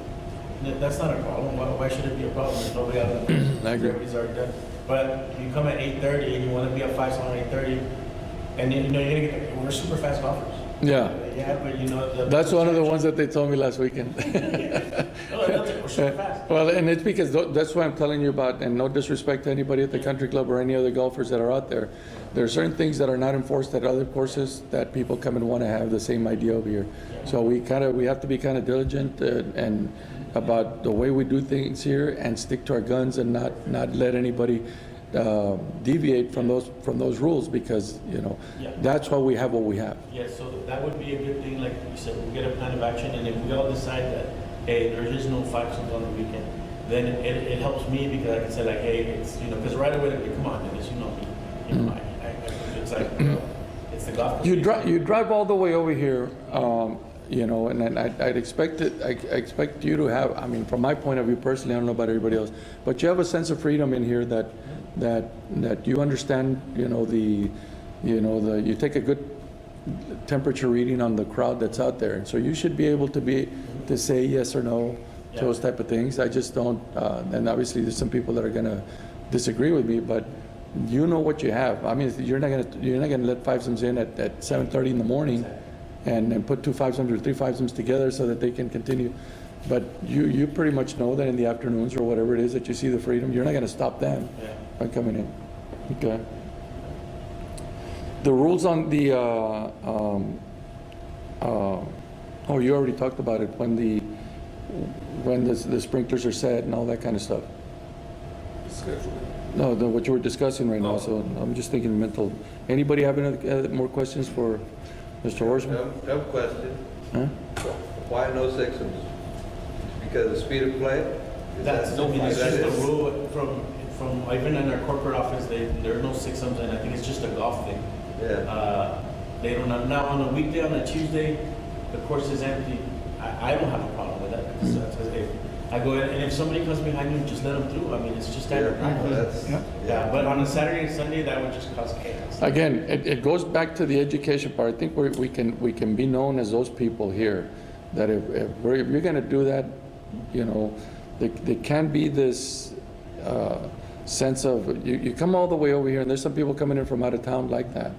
that's not a problem. Why should it be a problem? There's nobody out on the course. I agree. Everybody's already done. But you come at 8:30 and you want to be at 5-sum at 8:30, and then, you're gonna get, we're super fast golfers. Yeah. Yeah, but That's one of the ones that they told me last weekend. we're super fast. Well, and it's because that's why I'm telling you about, and no disrespect to anybody at the country club or any other golfers that are out there. There are certain things that are not enforced at other courses that people come and want to have the same idea over here. So we have to be kind of diligent and about the way we do things here, and stick to our guns and not let anybody deviate from those rules, because that's why we have what we have. Yeah, so that would be a good thing, like you said, we'll get a plan of action, and if we all decide that, hey, there is no 5-sums on the weekend, then it helps me, because I can say like, hey, it's, because right away, like, come on, Dennis, me. It's like, it's the golf course. You drive all the way over here, and then I'd expect it. I expect you to have. I mean, from my point of view personally, I don't know about everybody else, but you have a sense of freedom in here that you understand. You take a good temperature reading on the crowd that's out there, and so you should be able to say yes or no to those type of things. I just don't. And obviously, there's some people that are going to disagree with me, but you know what you have. I mean, you're not gonna let 5-sums in at 7:30 in the morning, and put 2 5-sums or 3 5-sums together so that they can continue. But you pretty much know that in the afternoons or whatever it is that you see the freedom, you're not gonna stop them by coming in. Okay. The rules on the you already talked about it, when the sprinklers are set and all that kind of stuff. No, what you were discussing right now, so I'm just thinking mental. Anybody have any more questions for Mr. Horseman? No question. Huh? Why no 6-sums? Because of speed of play? That's just the rule from even in our corporate office, there are no 6-sums, and I think it's just a golf thing. Yeah. They don't have, now on a weekday, on a Tuesday, the course is empty. I don't have a problem with that, because I go in, and if somebody comes behind you, just let them through. I mean, it's just standard practice. Yeah, but on a Saturday and Sunday, that would just cause chaos. Again, it goes back to the education part. I think we can be known as those people here, that if you're going to do that, there can be this sense of you come all the way over here, and there's some people coming in from out of town like that,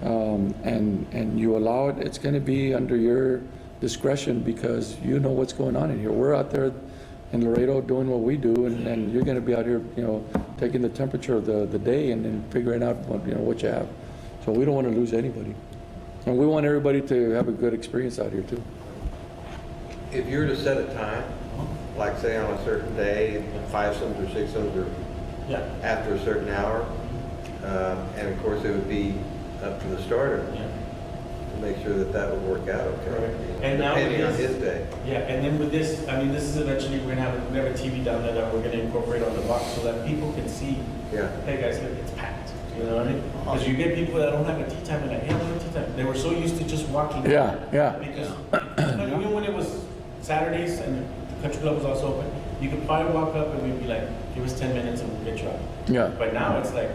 and you allow it. It's going to be under your discretion because you know what's going on in here. We're out there in Laredo doing what we do, and you're gonna be out here, taking the temperature of the day and then figuring out what you have. So we don't wanna lose anybody. And we want everybody to have a good experience out here too. If you were to set a time, like say on a certain day, 5-sums or 6-sums or Yeah. after a certain hour, and of course it would be up to the starter Yeah. to make sure that that would work out okay. Correct. And now Depending on with his this- day. Yeah, and then with this, I mean, this is eventually, we have a TV down there that we're gonna incorporate on the box so that people can see, Yeah. hey guys, look, it's packed. You know what I mean? Because you get people that don't have a tea time and like, hey, I don't have a tea time. They were so used to just walking. Yeah, yeah. Because, even when it was Saturdays and the country club was also open, you could probably walk up and we'd be like, give us 10 minutes and we'll get you out. Yeah, But now it's like,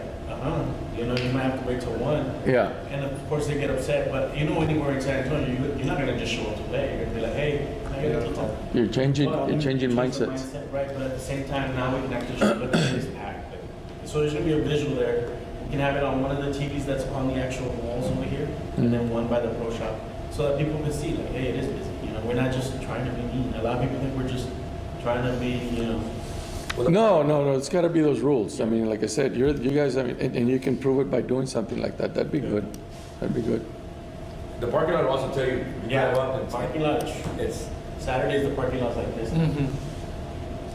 you might have to wait till 1. yeah, And of course they get upset, but anywhere in San Antonio, you're not gonna just show up to play. You're gonna be like, hey, I got a tea time. you're changing Well, mindsets. mindset, right, but at the same time, now we can actually show that it is packed. So there's gonna be a visual there. You can have it on one of the TVs that's on the actual walls over here, and then one by the pro shop, so that people can see, like, hey, it is busy. We're not just trying to be mean. A lot of people think we're just trying to be, No, it's gotta be those rules. I mean, like I said, you guys, I mean, and you can prove it by doing something like that. That'd be good. That'd be good. The parking lot will also tell you, you yeah, drive up and parking lot. it's, Saturdays, the parking lot's like this.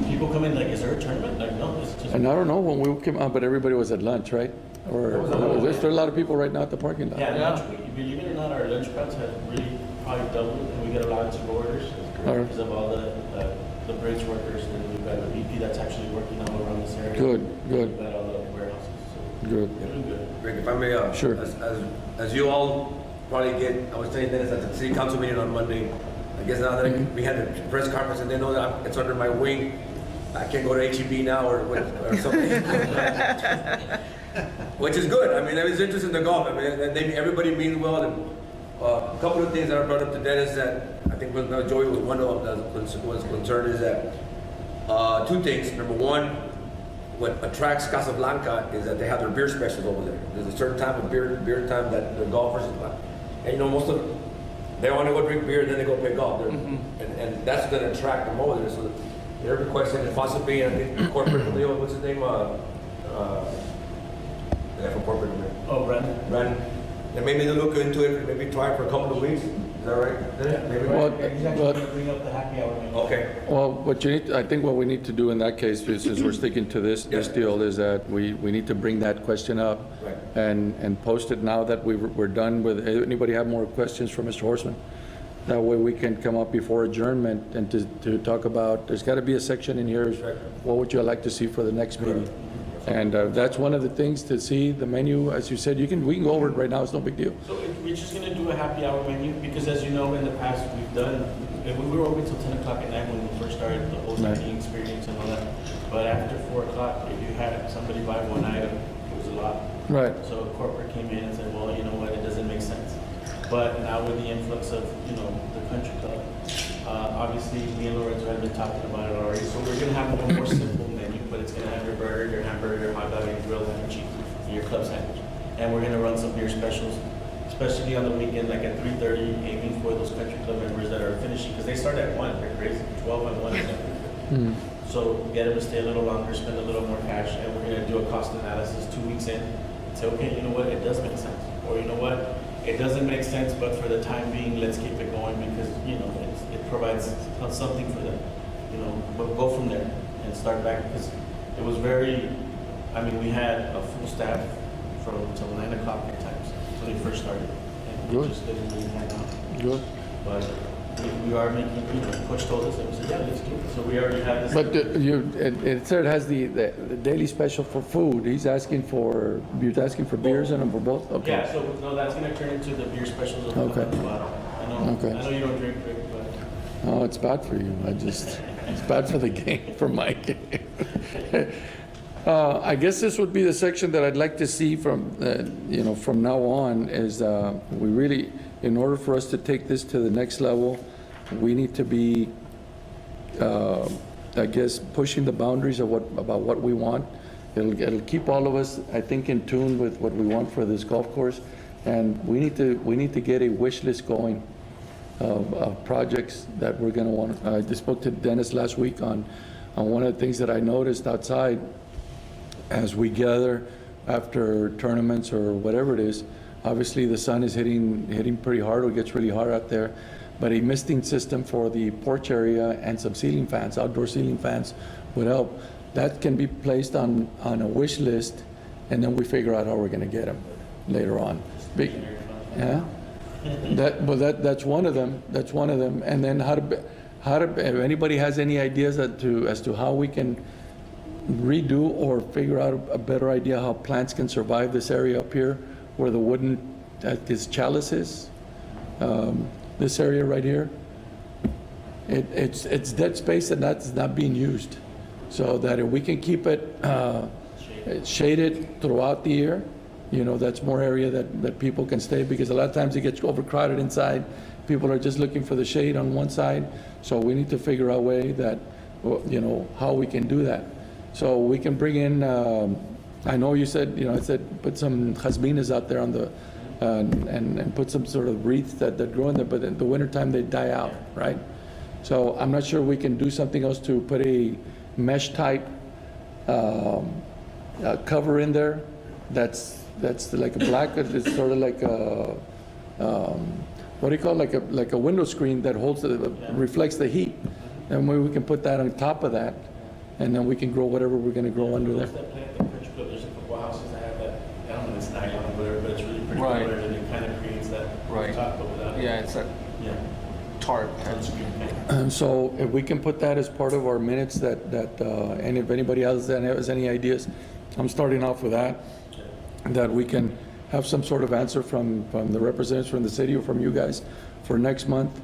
People come in like, is there a tournament? Like, no, it's just. And I don't know when we came out, but everybody was at lunch, right? Or is there a lot of people right now at the parking lot? Yeah, lunch week. Believe it or not, our lunch crowds have really probably doubled, and we get a lot of orders All right. because of all the bridge workers, and we've got the VP that's actually working all around this area. Good, good, We've got all the warehouses, so good. we're doing good. Rick, if I may, Sure. as you all probably get, I was telling Dennis at the city council meeting on Monday, I guess now that we had the press conference and they know that it's under my wing, I can't go to HEB now or something. Which is good. I mean, I was interested in the golf. I mean, everybody means well. And a couple of things that I brought up to Dennis that I think Joey was one of them that was concerned is that two things. Number one, what attracts Casablanca is that they have their beer specials over there. There's a certain type of beer time that the golfers, and most of them, they want to go drink beer and then they go play golf. And that's going to attract them over there. So they're requesting it possibly, I think, corporate, Leo, what's his name? The guy from corporate. Oh, Brandon. Brandon. And maybe they'll look into it, maybe try it for a couple of weeks. Is that right? Yeah. Maybe. Well, He's actually going to bring up the happy hour menu. Okay. Well, I think what we need to do in that case, since we're sticking to this deal, is that we need to bring that question up Right. and post it now that we're done with, anybody have more questions for Mr. Horstman? That way we can come up before adjournment and to talk about, there's got to be a section in here, Right. what would you like to see for the next meeting? And that's one of the things to see, the menu, as you said, we can go over it right now, it's no big deal. So we're just going to do a happy hour menu because, as you know, in the past we've done. We were open till 10 o'clock at night when we first started the whole Right. dining experience and all that. But after 4 o'clock, if you had somebody buy one item, it was a lot. Right, So corporate came in and said, well, you know what, it doesn't make sense. But now with the influx of, the country club, obviously me and Lorenzo have been talking about it already. So we're gonna have a more simple menu, but it's gonna have your burger, your hamburger, your hot dog, your grilled ham and cheese, and your club sandwich. And we're gonna run some beer specials, especially on the weekend, like at 3:30, aiming for those country club members that are finishing, because they start at 1, they're crazy, 12 and 1. So get them to stay a little longer, spend a little more cash, and we're gonna do a cost analysis 2 weeks in. Say, okay, you know what, it does make sense. Or you know what, it doesn't make sense, but for the time being, let's keep it going because, it provides something for them. But go from there and start back because it was we had a full staff from till 9 o'clock at times when they first started. And we Good. just didn't really hang out. good. But we are making, Coach told us, and we said, yeah, let's do it. So we already have this. But it said it has the daily special for food, you're asking for beers in them for both? Okay. Yeah, so no, that's gonna turn into the beer specials at Okay. the bottom. Okay. I know you don't drink, but. Oh, it's bad for you. It's bad for the game, for my game. I guess this would be the section that I'd like to see from now on is we really, in order for us to take this to the next level, we need to be, I guess, pushing the boundaries of about what we want. It'll keep all of us, I think, in tune with what we want for this golf course. And we need to get a wish list going of projects that we're gonna want. I just spoke to Dennis last week on one of the things that I noticed outside as we gather after tournaments or whatever it is. Obviously, the sun is hitting pretty hard, or it gets really hard out there. But a misting system for the porch area and some ceiling fans, outdoor ceiling fans would help. That can be placed on a wish list, and then we figure out how we're gonna get them later on. Yeah? That's one of them, that's one of them. And then how to, if anybody has any ideas as to how we can redo or figure out a better idea how plants can survive this area up here where the wooden, this chalice is, this area right here. It's dead space and that's not being used. So that if we can keep it shaded throughout the year, you know, that's more area that people can stay, because a lot of times it gets overcrowded inside. People are just looking for the shade on one side. So we need to figure out a way that, you know, how we can do that. So we can bring in, I know you said, you know, I said put some jasmines out there on the, and put some sort of wreaths that grow in there, but in the wintertime they die out, right? So I'm not sure we can do something else to put a mesh type cover in there. That's like a black, it's sort of like a, what do you call it? Like a window screen that holds, reflects the heat. And we can put that on top of that, and then we can grow whatever we're gonna grow under there. There's a couple houses that have that, I don't know if it's nylon or whatever, but it's really pretty Right. color, and it kind of creates that Right. top, but without. Yeah, it's a Yeah. tarp. And so if we can put that as part of our minutes and if anybody else has any ideas, I'm starting off with that we can have some sort of answer from the representatives from the city or from you guys for next month,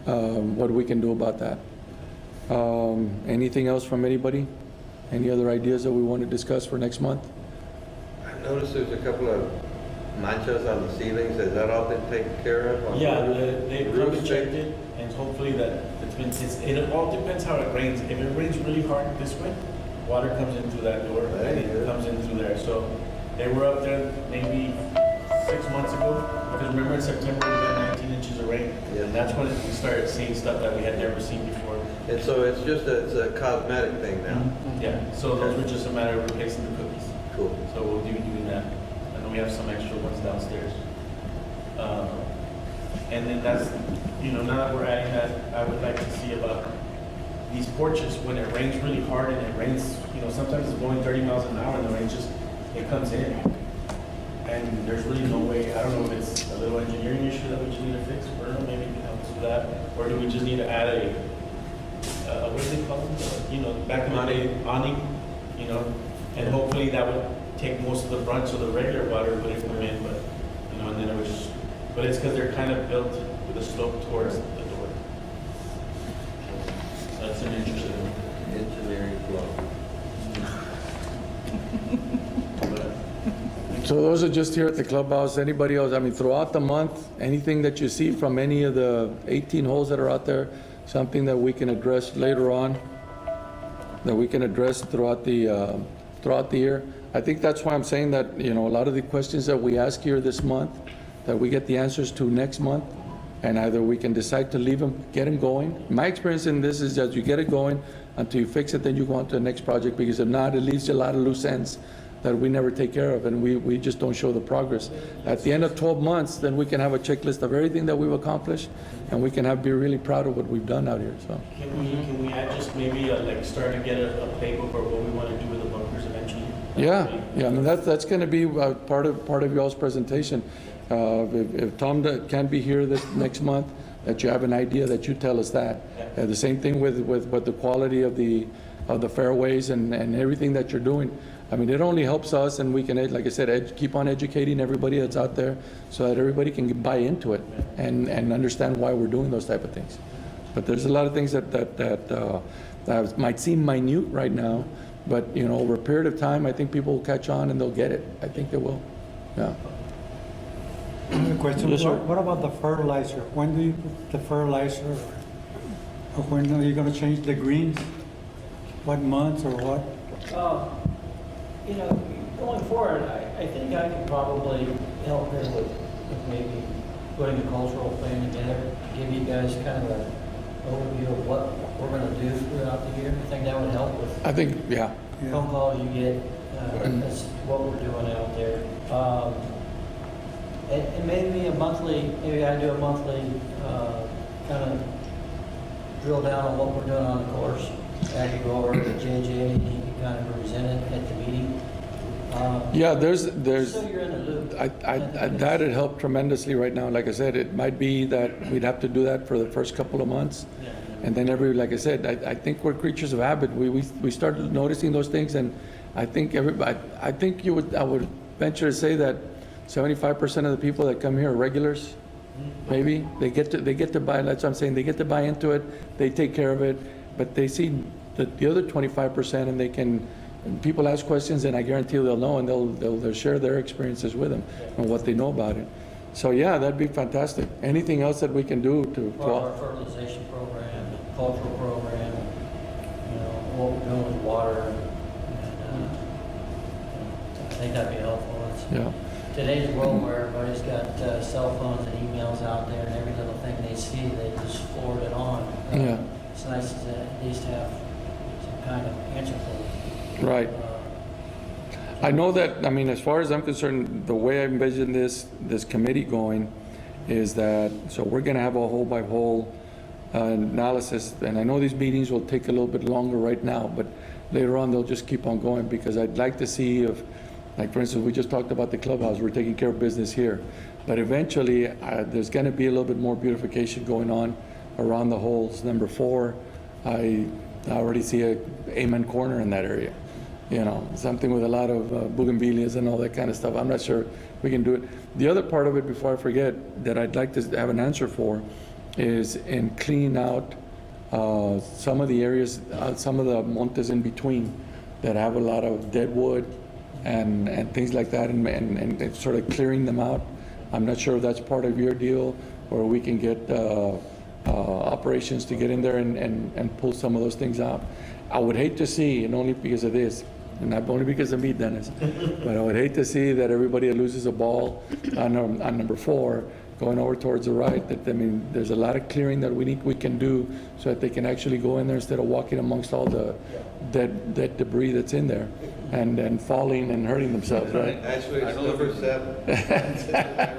what we can do about that. Anything else from anybody? Any other ideas that we want to discuss for next month? I noticed there's a couple of manchas on the ceilings. Has that all been taken care of? on Yeah, the they've roof come and checked it, and hopefully that it all depends how it rains. If it rains really hard this way, water comes in through that door, and it comes in through there. So they were up there maybe 6 months ago, because remember in September we got 19 inches of rain, Yeah. and that's when we started seeing stuff that we had never seen before. And so it's just it's a cosmetic thing now. Yeah, so those were just a matter of replacing the cookies. Cool. So we'll be doing that. And then we have some extra ones downstairs. And then that's, you know, now that we're adding that, I would like to see about these porches, when it rains really hard and it rains, you know, sometimes it's going 30 miles an hour and the rain just, it comes in. And there's really no way, I don't know if it's a little engineering issue that we just need to fix, or maybe you can help us with that. Or do we just need to add what do they call them? You know, back in the day, awning, you know, and hopefully that would take most of the brunt so the regular water wouldn't come in, but, you know, and then it was just, but it's because they're kind of built with a slope towards the door. That's an interesting one. Engineering flow. So those are just here at the clubhouse. Anybody else, I mean, throughout the month, anything that you see from any of the 18 holes that are out there, something that we can address later on, that we can address throughout the year. I think that's why I'm saying that, you know, a lot of the questions that we ask here this month, that we get the answers to next month, and either we can decide to leave them, get them going. My experience in this is that you get it going until you fix it, then you go on to the next project, because if not, it leaves you a lot of loose ends that we never take care of, and we just don't show the progress. At the end of 12 months, then we can have a checklist of everything that we've accomplished, and we can be really proud of what we've done out here, so. Can we add just maybe like start to get a playbook or what we want to do with the bunkers eventually? Yeah, I mean, that's going to be part of y'all's presentation. If Tom can't be here this next month, that you have an idea, that you tell us that. The same thing with what the quality of the fairways and everything that you're doing. I mean, it only helps us, and we can, like I said, keep on educating everybody that's out there so that everybody can buy into it and understand why we're doing those type of things. But there's a lot of things that might seem minute right now, but, you know, over a period of time, I think people will catch on and they'll get it. I think they will, yeah. Another question, Yes, sir. what about the fertilizer? When do you put the fertilizer? Or when are you gonna change the greens? What months or what? You know, going forward, I think I could probably help her with maybe putting a cultural plan together, give you guys kind of an overview of what we're gonna do throughout the year. I think that would help with I think, yeah, phone calls you get, that's what we're doing out there. And maybe maybe I do a monthly, kind of drill down on what we're doing on the course. I could go over to JJ and he can kind of present it at the meeting. yeah, there's, So you're in the loop. that'd help tremendously right now. Like I said, it might be that we'd have to do that for the first couple of months. Yeah. And then like I said, I think we're creatures of habit. We started noticing those things, and I think I think I would venture to say that 75% of the people that come here are regulars. Maybe they get to buy. That's what I'm saying. They get to buy into it. They take care of it, but they see the other 25%, and they can. And people ask questions, and I guarantee they'll know, and they'll share their experiences with them and what they know about it. So yeah, that'd be fantastic. Anything else that we can do to Our fertilization program, cultural program, what we're doing with water, and I think that'd be helpful. yeah. Today's world where everybody's got cell phones and emails out there, and every little thing they see, they just forward it on. Yeah. It's nice to at least have some kind of answer for it. Right. I know that, I mean, as far as I'm concerned, the way I envision this committee going is that, so we're gonna have a whole by whole analysis, and I know these meetings will take a little bit longer right now, but later on, they'll just keep on going, because I'd like to see if, like, for instance, we just talked about the clubhouse, we're taking care of business here. But eventually, there's gonna be a little bit more beautification going on around the holes. Number 4, I already see a amen corner in that area. Something with a lot of bougainvilleas and all that kind of stuff. I'm not sure we can do it. The other part of it, before I forget, that I'd like to have an answer for is in cleaning out some of the areas, some of the montes in between that have a lot of dead wood and things like that, and sort of clearing them out. I'm not sure if that's part of your deal, or we can get operations to get in there and pull some of those things out. I would hate to see, and only because of this, and not only because of me, Dennis, but I would hate to see that everybody that loses a ball on number 4 going over towards the right. That, I mean, there's a lot of clearing that we can do so that they can actually go in there instead of walking amongst all the dead debris that's in there and falling and hurting themselves, right? Actually, it's number 7.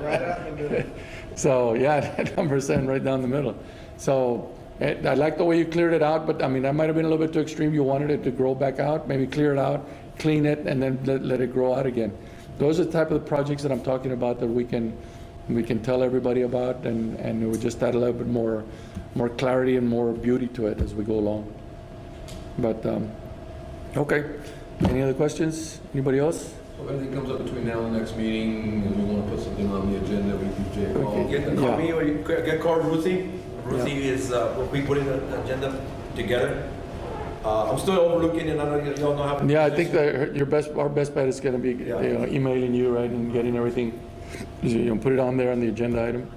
Right out in the middle. So yeah, number 7 right down the middle. So I like the way you cleared it out, but I mean, that might have been a little bit too extreme. You wanted it to grow back out, maybe clear it out, clean it, and then let it grow out again. Those are the type of projects that I'm talking about that we can tell everybody about, and it would just add a little bit more clarity and more beauty to it as we go along. But okay, any other questions? Anybody else? So if anything comes up between now and the next meeting, and we want to put something on the agenda, we can Jay call. Call me or you call Ruthie. Ruthie is, we'll be putting the agenda together. I'm still overlooking, and I know y'all know how. Yeah, I think that our best bet is going to be emailing you, right, and getting everything. Put it on there on the agenda item,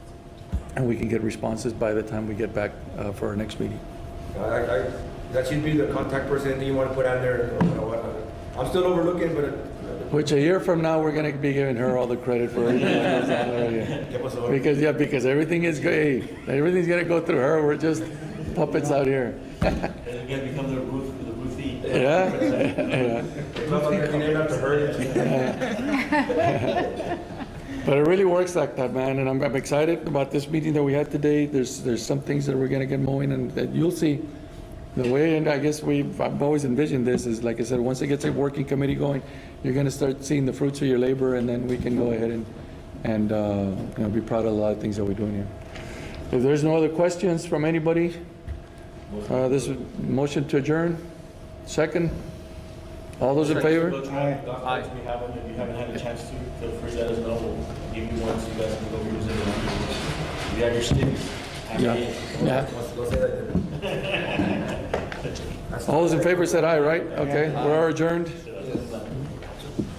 and we can get responses by the time we get back for our next meeting. That should be the contact person that you want to put on there. I'm still overlooking, but. Which a year from now, we're going to be giving her all the credit for everything that goes on there. Because everything is great. Everything's going to go through her. We're just puppets out here. And again, become the Ruthie. Yeah. But it really works like that, man. And I'm excited about this meeting that we had today. There's some things that we're going to get moving, and that you'll see. The way, and I guess I've always envisioned this is, like I said, once it gets a working committee going, you're going to start seeing the fruits of your labor, and then we can go ahead and be proud of a lot of things that we're doing here. If there's no other questions from anybody, this is motion to adjourn. Second. All those in favor? Aye. If you haven't had a chance to, feel free to let us know. We'll give you one so you guys can go use it. You have your sticks. Yeah. All those in favor said aye, right? Okay, we're adjourned.